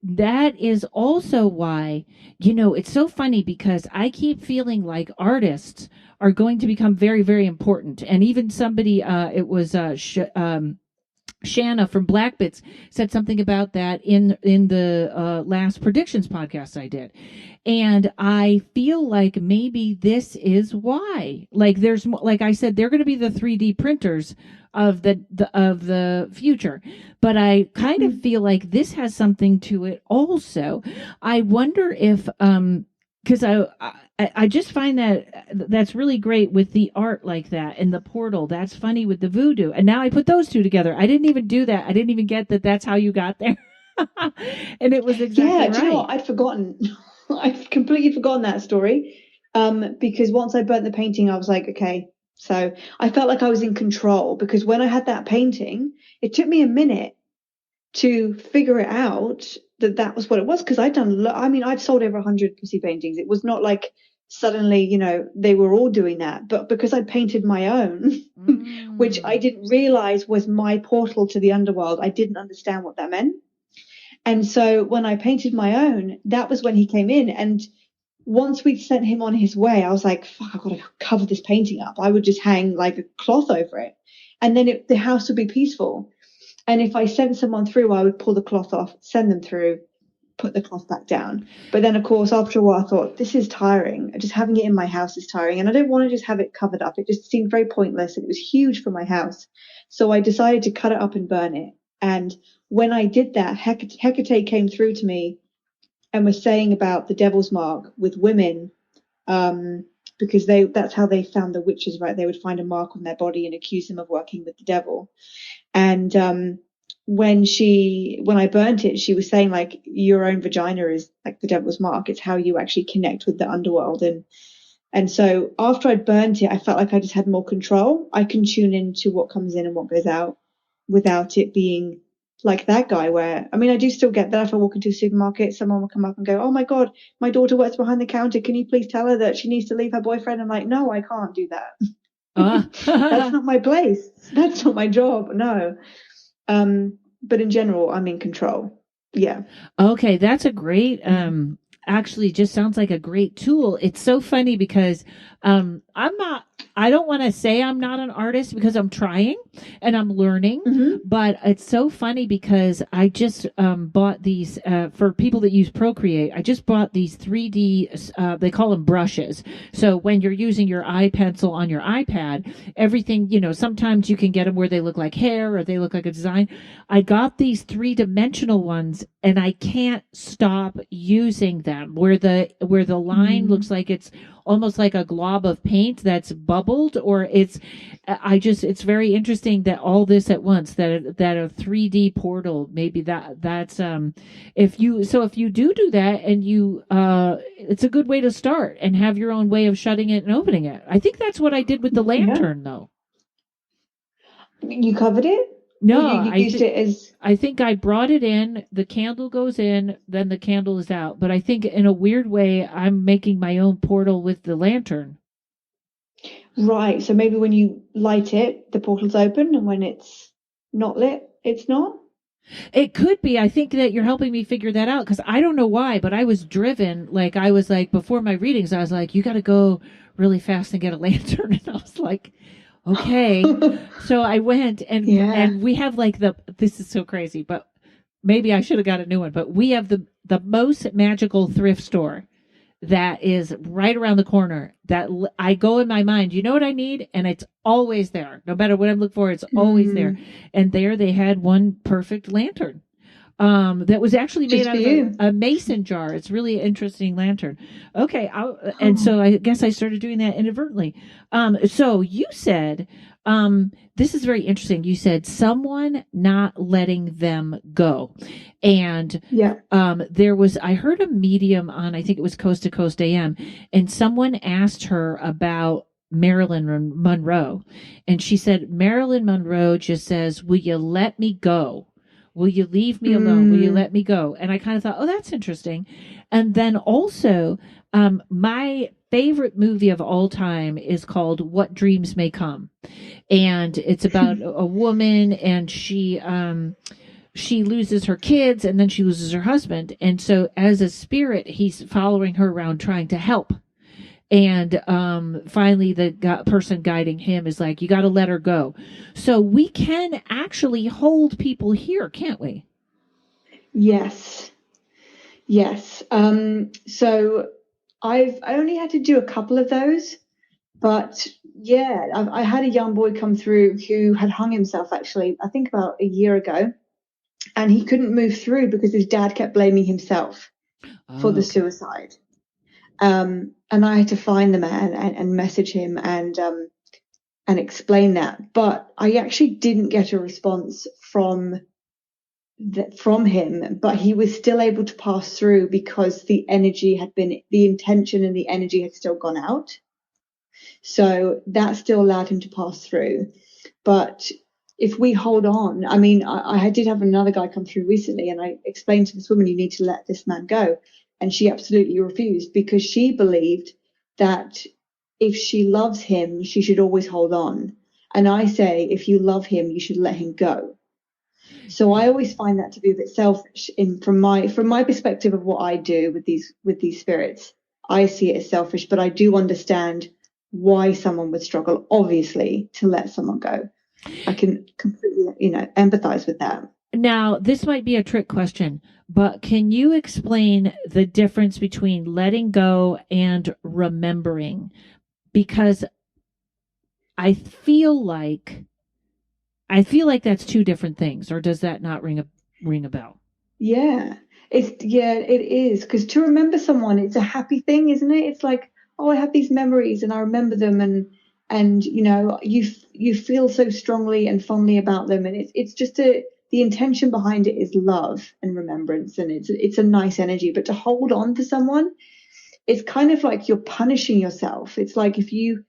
that is also why, it's so funny because I keep feeling like artists are going to become very, very important. And even somebody, it was Shanna from Black Bits said something about that in the last predictions podcast I did. And I feel like maybe this is why. Like there's like I said, they're going to be the 3D printers of the future. But I kind of feel like this has something to it also. I wonder if because I just find that's really great with the art like that and the portal. That's funny with the voodoo. And now I put those two together. I didn't even do that. I didn't even get that that's how you got there. And it was exactly right. Do you know what? I'd forgotten. I'd completely forgotten that story. Because once I burnt the painting, I was like, okay. So I felt like I was in control, because when I had that painting, it took me a minute to figure it out that was what it was, because I'd sold over 100 pussy paintings. It was not like suddenly, they were all doing that, but because I'd painted my own, which I didn't realize was my portal to the underworld. I didn't understand what that meant. And so when I painted my own, that was when he came in. And once we'd sent him on his way, I was like, fuck, I've got to cover this painting up. I would just hang like a cloth over it, and then the house would be peaceful. And if I sent someone through, I would pull the cloth off, send them through, put the cloth back down. But then, of course, after a while, I thought, this is tiring. Just having it in my house is tiring. And I don't want to just have it covered up. It just seemed very pointless. And it was huge for my house. So I decided to cut it up and burn it. And when I did that, Heacate came through to me and was saying about the devil's mark with women, because that's how they found the witches, right? They would find a mark on their body and accuse them of working with the devil. And when I burnt it, she was saying, like, your own vagina is like the devil's mark. It's how you actually connect with the underworld. And so after I'd burnt it, I felt like I just had more control. I can tune into what comes in and what goes out without it being like that guy where, I do still get that. If I walk into a supermarket, someone will come up and go, oh my God, my daughter works behind the counter. Can you please tell her that she needs to leave her boyfriend? I'm like, no, I can't do that. That's not my place. That's not my job. No. But in general, I'm in control. Yeah. Okay. That's a great, actually just sounds like a great tool. It's so funny because, I don't want to say I'm not an artist because I'm trying and I'm learning, but it's so funny because I just bought these for people that use Procreate. I just bought these 3D, they call them brushes. So when you're using your iPencil on your iPad, everything, sometimes you can get them where they look like hair or they look like a design. I got these 3-dimensional ones and I can't stop using them where the line looks like it's almost like a glob of paint that's bubbled, or it's very interesting that all this at once, that a 3D portal, maybe that's if you do that and you it's a good way to start and have your own way of shutting it and opening it. I think that's what I did with the lantern though. You covered it? No, you used it as... I think I brought it in, the candle goes in, then the candle is out. But I think in a weird way, I'm making my own portal with the lantern. Right. So maybe when you light it, the portal's open, and when it's not lit, it's not? It could be. I think that you're helping me figure that out, because I don't know why, but I was driven. I was like, before my readings, I was like, you got to go really fast and get a lantern. And I was like, okay. So I went and we have this is so crazy, but maybe I should have got a new one, but we have the most magical thrift store that is right around the corner that I go in my mind, you know what I need? And it's always there. No matter what I'm looking for, it's always there. And there they had one perfect lantern. that was actually made Just out for of you. a mason jar. It's really interesting lantern. Okay, and so I guess I started doing that inadvertently. So you said, this is very interesting. You said someone not letting them go, and Yeah. I heard a medium on, I think it was Coast to Coast AM, and someone asked her about Marilyn Monroe, and she said Marilyn Monroe just says, "Will you let me go? Will you leave me alone? Will you let me go?" And I kind of thought, oh, that's interesting. And then also, my favorite movie of all time is called What Dreams May Come, and it's about a woman, and she loses her kids, and then she loses her husband, and so as a spirit, he's following her around trying to help. And finally, the person guiding him is like, "You got to let her go." So we can actually hold people here, can't we? Yes. Yes. So I only had to do a couple of those, but yeah, I had a young boy come through who had hung himself actually, I think about a year ago, and he couldn't move through because his dad kept blaming himself for the suicide. And I had to find the man and message him and explain that. But I actually didn't get a response from him, but he was still able to pass through because the intention and the energy had still gone out. So that still allowed him to pass through. But if we hold on, I mean, I did have another guy come through recently, and I explained to this woman, "You need to let this man go." And she absolutely refused because she believed that if she loves him, she should always hold on. And I say, if you love him, you should let him go. So I always find that to be a bit selfish from my perspective of what I do with these spirits. I see it as selfish, but I do understand why someone would struggle, obviously, to let someone go. I can completely, empathize with that. Now, this might be a trick question, but can you explain the difference between letting go and remembering? Because I feel like that's two different things, or does that not ring a bell? Yeah, it is, because to remember someone, it's a happy thing, isn't it? It's like, oh, I have these memories and I remember them, and you feel so strongly and fondly about them, and it's just the intention behind it is love and remembrance, and it's a nice energy. But to hold on to someone, it's kind of like you're punishing yourself. It's like if you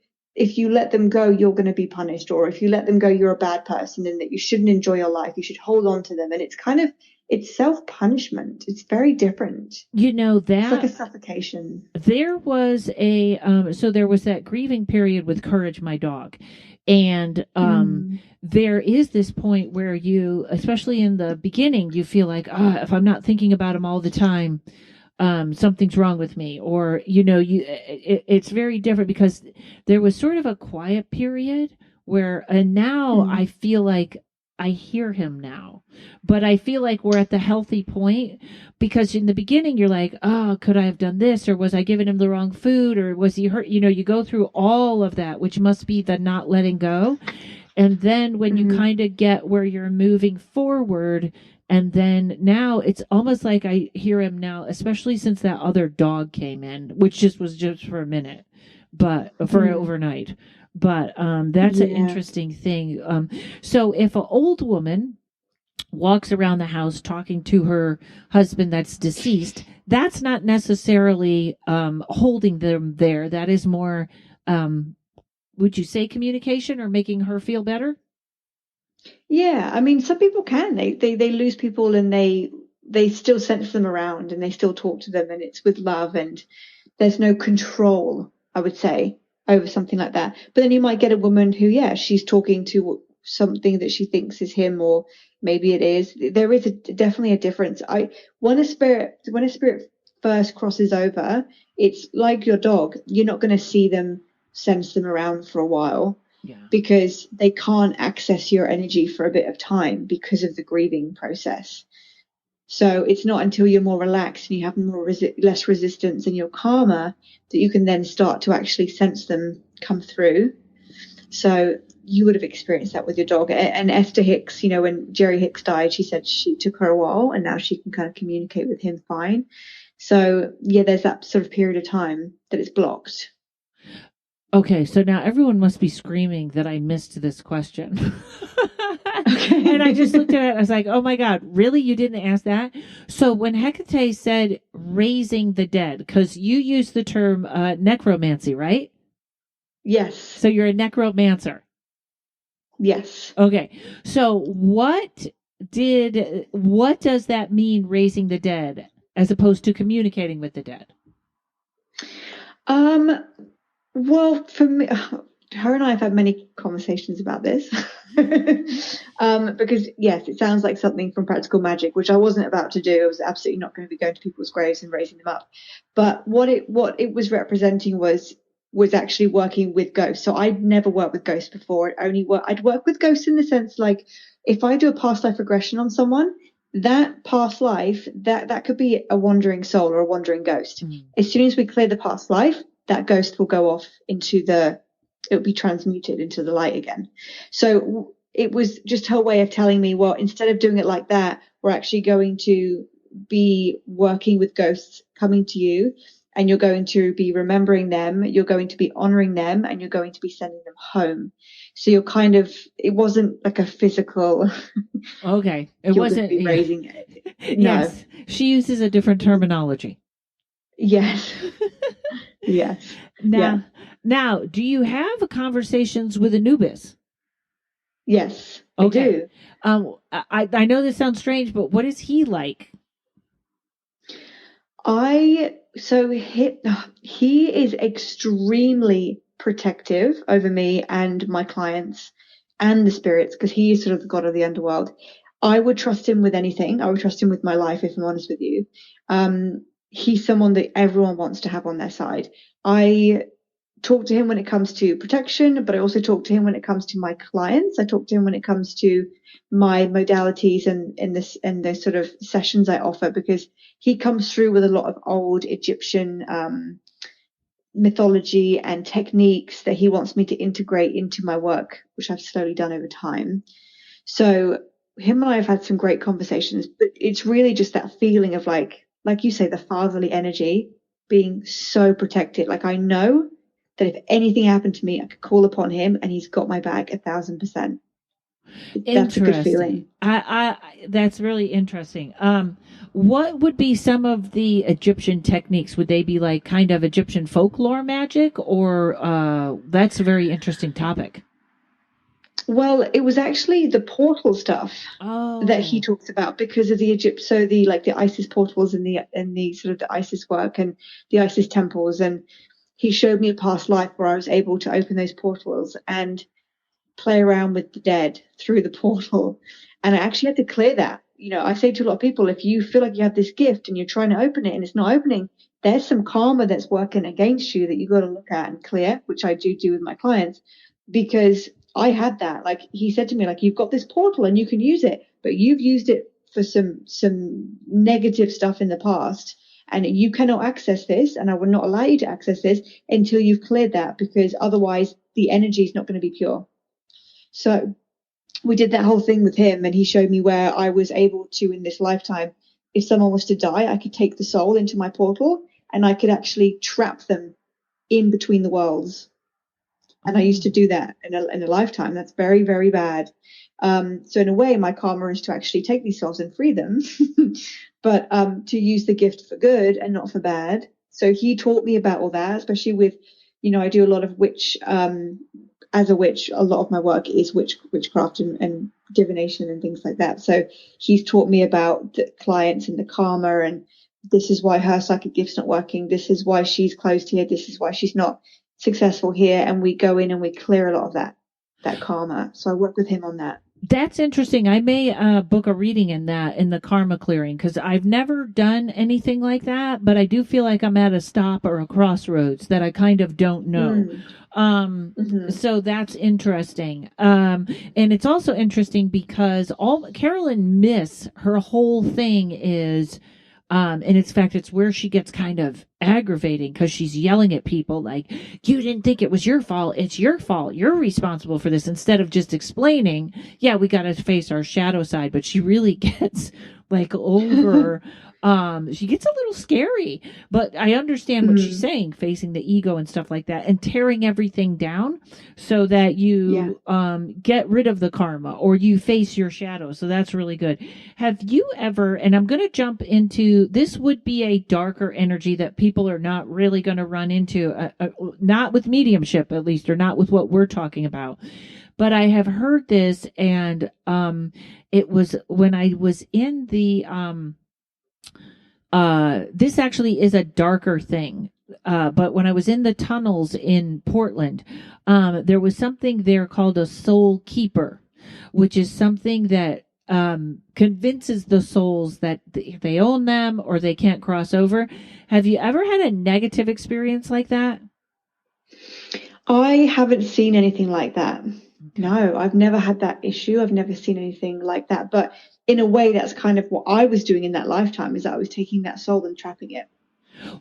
let them go, you're going to be punished, or if you let them go, you're a bad person and that you shouldn't enjoy your life. You should hold on to them, and it's self-punishment. It's very different. That It's like a suffocation. there was there was that grieving period with Courage, my dog, and there is this point where you, especially in the beginning, you feel like, if I'm not thinking about him all the time, something's wrong with me, or it's very different, because there was sort of a quiet period and now I feel like I hear him now, but I feel like we're at the healthy point, because in the beginning you're like, oh, could I have done this, or was I giving him the wrong food, or was he hurt? You go through all of that, which must be the not letting go. And then when you kind of get where you're moving forward, and then now it's almost like I hear him now, especially since that other dog came in, which was just for a minute, but for overnight. But that's an interesting thing. So if an old woman walks around the house talking to her husband that's deceased, that's not necessarily holding them there. That is more, would you say, communication or making her feel better? Yeah, I mean, some people can. They lose people, and they still sense them around, and they still talk to them, and it's with love, and there's no control, I would say, over something like that. But then you might get a woman who, yeah, she's talking to something that she thinks is him, or maybe it is. There is definitely a difference. When a spirit first crosses over, it's like your dog. You're not going to see them, sense them around for a while. Yeah. Because they can't access your energy for a bit of time because of the grieving process. So it's not until you're more relaxed and you have less resistance and you're calmer that you can then start to actually sense them come through. So you would have experienced that with your dog. And Esther Hicks, you know, when Jerry Hicks died, she said she took her a while, and now she can kind of communicate with him fine. So yeah, there's that sort of period of time that it's blocked. Okay, so now everyone must be screaming that I missed this question. Okay. And I just looked at it, I was like, oh my God, really? You didn't ask that? So when Heacate said raising the dead, because you used the term necromancy, right? Yes. So you're a necromancer. Yes. Okay. So what does that mean, raising the dead, as opposed to communicating with the dead? Well, for me, her and I have had many conversations about this. Because yes, it sounds like something from Practical Magic, which I wasn't about to do. I was absolutely not going to be going to people's graves and raising them up. But what it was representing was actually working with ghosts. So I'd never worked with ghosts before. I'd work with ghosts in the sense, like, if I do a past life regression on someone, that past life, that could be a wandering soul or a wandering ghost. As soon as we clear the past life, that ghost will go off it'll be transmuted into the light again. So it was just her way of telling me, well, instead of doing it like that, we're actually going to be working with ghosts coming to you, and you're going to be remembering them, you're going to be honoring them, and you're going to be sending them home. So you're kind of, it wasn't like a physical. Okay. It you're wasn't going to be raising it. No. Yes. She uses a different terminology. Yes. Yes. Now, do you have conversations with Anubis? Yes, okay. I do. I know this sounds strange, but what is he like? He is extremely protective over me and my clients and the spirits, because he is sort of the god of the underworld. I would trust him with anything. I would trust him with my life, if I'm honest with you. He's someone that everyone wants to have on their side. I talk to him when it comes to protection, but I also talk to him when it comes to my clients. I talk to him when it comes to my modalities and the sort of sessions I offer, because he comes through with a lot of old Egyptian mythology and techniques that he wants me to integrate into my work, which I've slowly done over time. So him and I have had some great conversations, but it's really just that feeling of like you say, the fatherly energy, being so protected. Like, I know that if anything happened to me, I could call upon him and he's got my back 1,000%. That's a good feeling. That's really interesting. What would be some of the Egyptian techniques? Would they be like kind of Egyptian folklore magic, or that's a very interesting topic? Well, it was actually the portal stuff that he talks about, because of the the Isis portals and the sort of the Isis work and the Isis temples. And he showed me a past life where I was able to open those portals and play around with the dead through the portal. And I actually had to clear that. You know, I say to a lot of people, if you feel like you have this gift and you're trying to open it and it's not opening, there's some karma that's working against you that you got to look at and clear, which I do with my clients, because I had that. Like, he said to me, like, you've got this portal and you can use it, but you've used it for some negative stuff in the past, and you cannot access this, and I will not allow you to access this until you've cleared that, because otherwise the energy is not going to be pure. So we did that whole thing with him, and he showed me where I was able to, in this lifetime, if someone was to die, I could take the soul into my portal and I could actually trap them in between the worlds. And I used to do that in a lifetime. That's very, very bad. So in a way, my karma is to actually take these souls and free them, but to use the gift for good and not for bad. So he taught me about all that, especially with, you know, I do a lot of as a witch, a lot of my work is witchcraft and divination and things like that. So he's taught me about the clients and the karma, and this is why her psychic gift's not working. This is why she's closed here. This is why she's not successful here. And we go in and we clear a lot of that karma. So I work with him on that. That's interesting. I may book a reading in the karma clearing, because I've never done anything like that, but I do feel like I'm at a stop or a crossroads that I kind of don't know. So that's interesting. And it's also interesting because Carolyn Myss, her whole thing is And in fact, it's where she gets kind of aggravating because she's yelling at people like, you didn't think it was your fault. It's your fault. You're responsible for this, instead of just explaining, yeah, we got to face our shadow side. But she really gets like over, she gets a little scary, but I understand what she's saying, facing the ego and stuff like that, and tearing everything down so that you get rid of the karma, or you face your shadow. So that's really good. Have you ever, and I'm going to jump into, this would be a darker energy that people are not really going to run into, not with mediumship at least, or not with what we're talking about. But I have heard this, and it was when I was in the this actually is a darker thing. But when I was in the tunnels in Portland, there was something there called a soul keeper, which is something that convinces the souls that they own them or they can't cross over. Have you ever had a negative experience like that? I haven't seen anything like that. No, I've never had that issue. I've never seen anything like that. But in a way, that's kind of what I was doing in that lifetime, is that I was taking that soul and trapping it.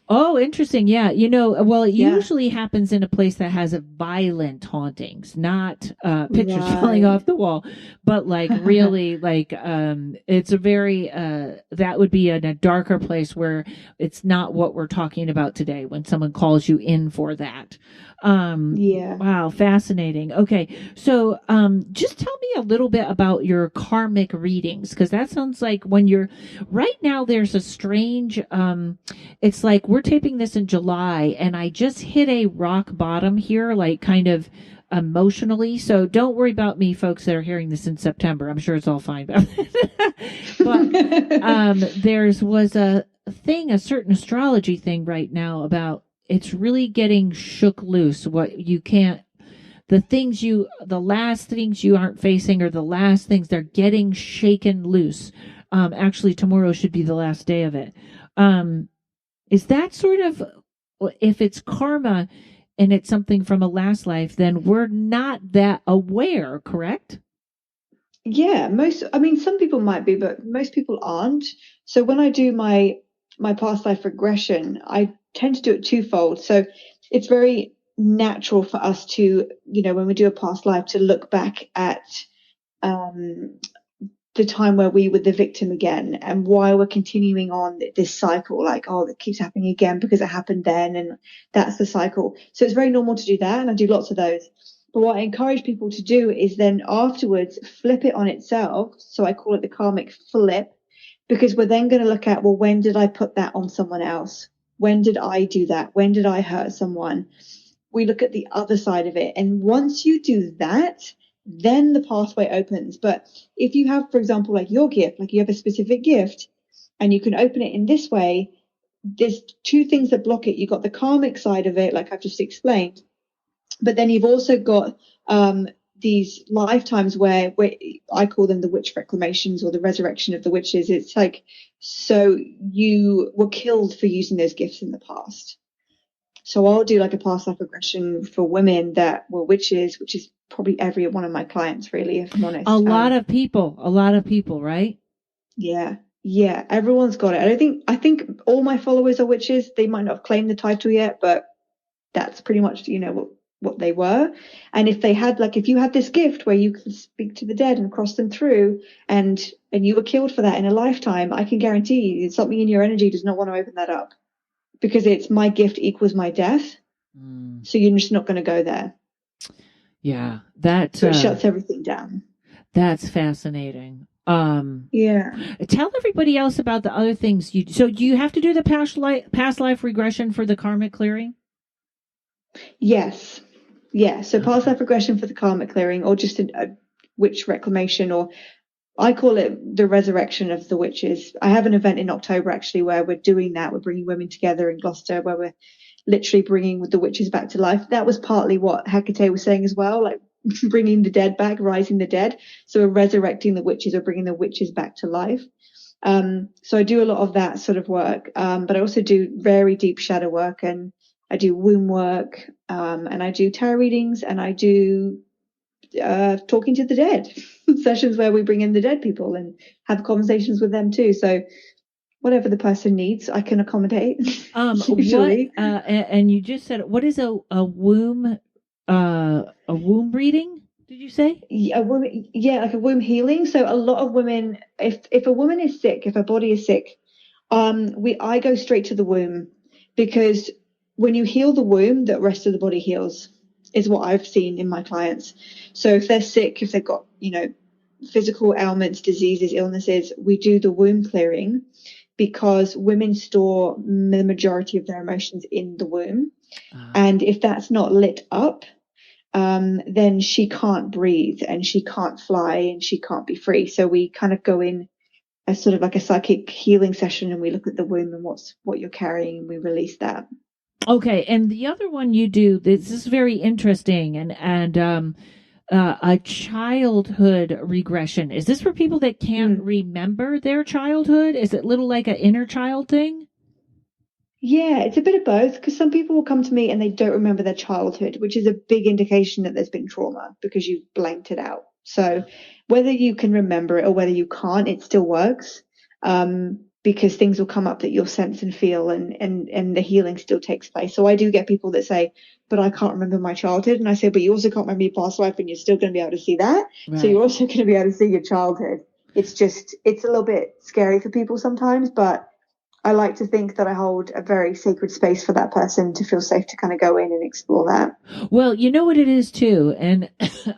Oh, interesting. Yeah. Well, it usually happens in a place that has violent hauntings, not pictures falling off the wall, but like really like it's a very that would be in a darker place where it's not what we're talking about today when someone calls you in for that. Wow, fascinating. Okay. So just tell me a little bit about your karmic readings, because that sounds like when you're right now there's a strange it's like we're taping this in July and I just hit a rock bottom here, like kind of emotionally. So don't worry about me, folks that are hearing this in September. I'm sure it's all fine. But there's was a thing, a certain astrology thing right now about it's really getting shook loose. What you can't, the last things you aren't facing, or the last things, they're getting shaken loose. Actually, tomorrow should be the last day of it. Is that sort of, if it's karma and it's something from a last life, then we're not that aware, correct? Yeah, some people might be, but most people aren't. So when I do my past life regression, I tend to do it twofold. So it's very natural for us to, when we do a past life, to look back at the time where we were the victim again, and why we're continuing on this cycle, like, oh, it keeps happening again because it happened then, and that's the cycle. So it's very normal to do that, and I do lots of those. But what I encourage people to do is then afterwards flip it on itself. So I call it the karmic flip, because we're then going to look at, well, when did I put that on someone else? When did I do that? When did I hurt someone? We look at the other side of it. And once you do that, then the pathway opens. But if you have, for example, like your gift, like you have a specific gift and you can open it in this way, there's two things that block it. You've got the karmic side of it, like I've just explained, but then you've also got these lifetimes where I call them the witch reclamations, or the resurrection of the witches. It's like, so you were killed for using those gifts in the past. So I'll do like a past life regression for women that were witches, which is probably every one of my clients, really, if I'm honest. A lot of people, right? Yeah. Everyone's got it. I think all my followers are witches. They might not have claimed the title yet, but that's pretty much, what they were. And if they had, like, if you had this gift where you could speak to the dead and cross them through, and you were killed for that in a lifetime, I can guarantee you something in your energy does not want to open that up, because it's my gift equals my death. So you're just not going to go there. Yeah, so it shuts everything down. That's fascinating. Yeah. Tell everybody else about the other things you. So do you have to do the past life regression for the karmic clearing? Yes. Yeah. So past life regression for the karmic clearing, or just a witch reclamation, or I call it the resurrection of the witches. I have an event in October actually where we're doing that. We're bringing women together in Gloucester, where we're literally bringing the witches back to life. That was partly what Heacate was saying as well, like bringing the dead back, rising the dead. So we're resurrecting the witches, or bringing the witches back to life. So I do a lot of that sort of work, but I also do very deep shadow work, and I do womb work, and I do tarot readings, and I do talking to the dead sessions where we bring in the dead people and have conversations with them too. So whatever the person needs, I can accommodate. What Usually, and you just said, what is a womb reading? Did you say? a woman, yeah, like a womb healing. So a lot of women, if a woman is sick, if her body is sick, I go straight to the womb, because when you heal the womb, the rest of the body heals, is what I've seen in my clients. So if they're sick, if they've got, physical ailments, diseases, illnesses, we do the womb clearing, because women store the majority of their emotions in the womb. And if that's not lit up, then she can't breathe and she can't fly and she can't be free. So we kind of go in as sort of like a psychic healing session, and we look at the womb and what you're carrying, and we release that. Okay, and the other one you do, this is very interesting, and a childhood regression. Is this for people that can't remember their childhood? Is it little like an inner child thing? Yeah, it's a bit of both, because some people will come to me and they don't remember their childhood, which is a big indication that there's been trauma because you've blanked it out. So whether you can remember it or whether you can't, it still works, because things will come up that you'll sense and feel, and the healing still takes place. So I do get people that say, but I can't remember my childhood. And I say, but you also can't remember your past life, and you're still going to be able to see that. Right. So you're also going to be able to see your childhood. It's a little bit scary for people sometimes, but I like to think that I hold a very sacred space for that person to feel safe to kind of go in and explore that. Well, you know what it is too. And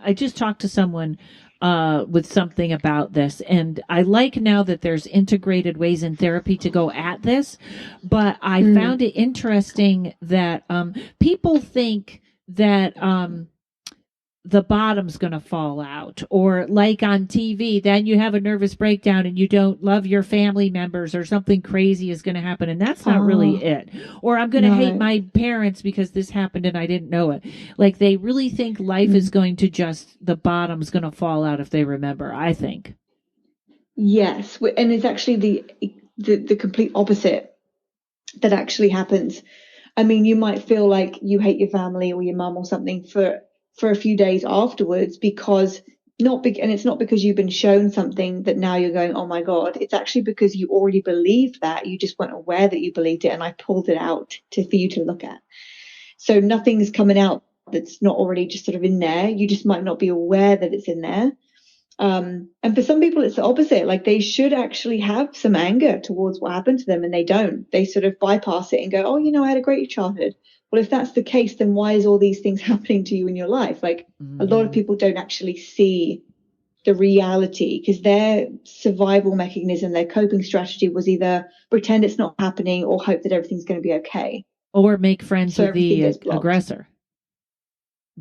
I just talked to someone with something about this. And I like now that there's integrated ways in therapy to go at this. But I found it interesting that people think that the bottom's going to fall out, or like on TV, then you have a nervous breakdown and you don't love your family members, or something crazy is going to happen. And that's not really it. Or I'm going to hate my parents because this happened and I didn't know it. Like, they really think life is going to the bottom's going to fall out if they remember, I think. Yes. And it's actually the complete opposite that actually happens. I mean, you might feel like you hate your family or your mum or something for a few days afterwards, because and it's not because you've been shown something that now you're going, oh my God. It's actually because you already believed that. You just weren't aware that you believed it, and I pulled it out for you to look at. So nothing's coming out that's not already just sort of in there. You just might not be aware that it's in there. And for some people, it's the opposite. Like, they should actually have some anger towards what happened to them, and they don't. They sort of bypass it and go, oh, I had a great childhood. Well, if that's the case, then why is all these things happening to you in your life? Like, a lot of people don't actually see the reality, because their survival mechanism, their coping strategy was either pretend it's not happening or hope that everything's going to be okay. Or make friends with the aggressor.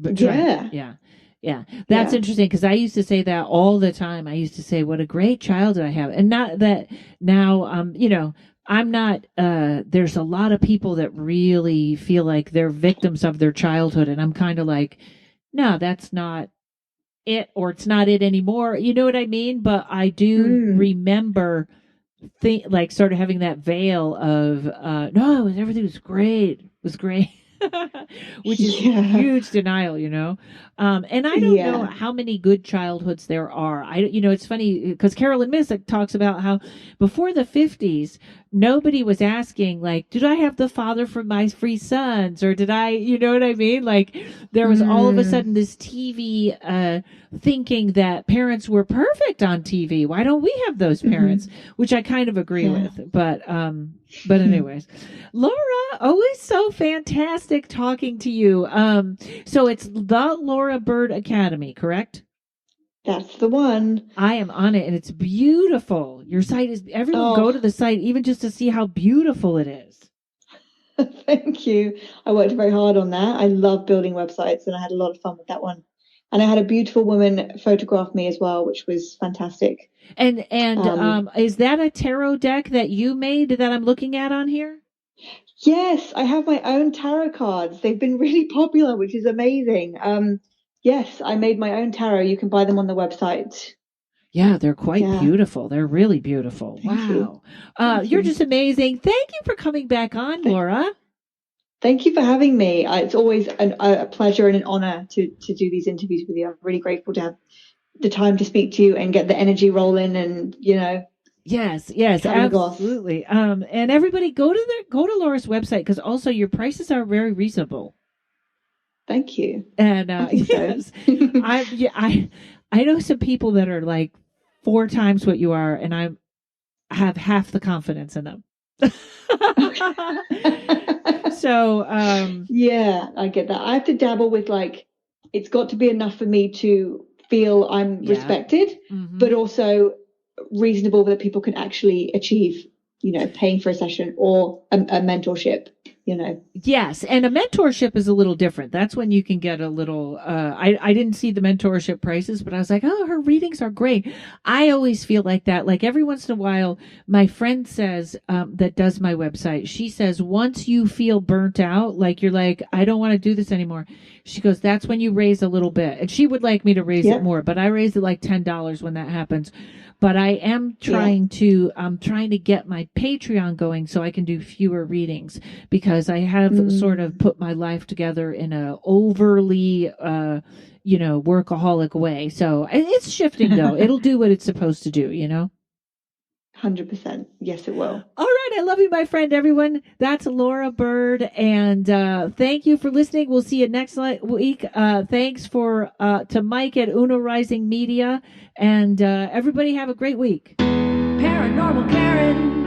Yeah. Yeah. That's interesting, because I used to say that all the time. I used to say, what a great childhood I have. And not that now, I'm not, there's a lot of people that really feel like they're victims of their childhood. And I'm kind of like, no, that's not it, or it's not it anymore. You know what I mean? But I do remember like sort of having that veil of, no, everything was great. It was great. Which is huge denial, and I don't know how many good childhoods there are. It's funny because Carolyn Missick talks about how before the 50s, nobody was asking, like, did I have the father from My Free Sons, or did I, you know what I mean? Like, there was all of a sudden this TV thinking that parents were perfect on TV. Why don't we have those parents? Which I kind of agree with, but anyways, Laura, always so fantastic talking to you. So it's the Laura Bird Academy, correct? That's the one. I am on it, and it's beautiful. Your site is, everyone go to the site, even just to see how beautiful it is. Thank you. I worked very hard on that. I love building websites, and I had a lot of fun with that one. And I had a beautiful woman photograph me as well, which was fantastic. And is that a tarot deck that you made that I'm looking at on here? Yes, I have my own tarot cards. They've been really popular, which is amazing. Yes, I made my own tarot. You can buy them on the website. Yeah, they're quite beautiful. They're really beautiful. Wow. You're just amazing. Thank you for coming back on, Laura. Thank you for having me. It's always a pleasure and an honor to do these interviews with you. I'm really grateful to have the time to speak to you and get the energy rolling, and Yes, Having a goth. absolutely. And everybody go to Laura's website, because also your prices are very reasonable. Thank you. And I think so. yes, I know some people that are like 4 times what you are, and I have half the confidence in them. So Yeah, I get that. I have to dabble with like, it's got to be enough for me to feel I'm Yeah. respected, but also reasonable that people can actually achieve, paying for a session or a mentorship, Yes, and a mentorship is a little different. That's when you can get a little. I didn't see the mentorship prices, but I was like, oh, her readings are great. I always feel like that. Like every once in a while, my friend says that does my website. She says once you feel burnt out, like you're like, I don't want to do this anymore. She goes, that's when you raise a little bit, and she would like me to raise it more, but I raised it like $10 when that happens. But I am trying to get my Patreon going so I can do fewer readings, because I have sort of put my life together in a overly workaholic way. So it's shifting though. It'll do what it's supposed to do, 100%. Yes, it will. All right. I love you, my friend, everyone. That's Laura Bird. And thank you for listening. We'll see you next week. Thanks to Mike at Uno Rising Media. And everybody have a great week. Paranormal Karen.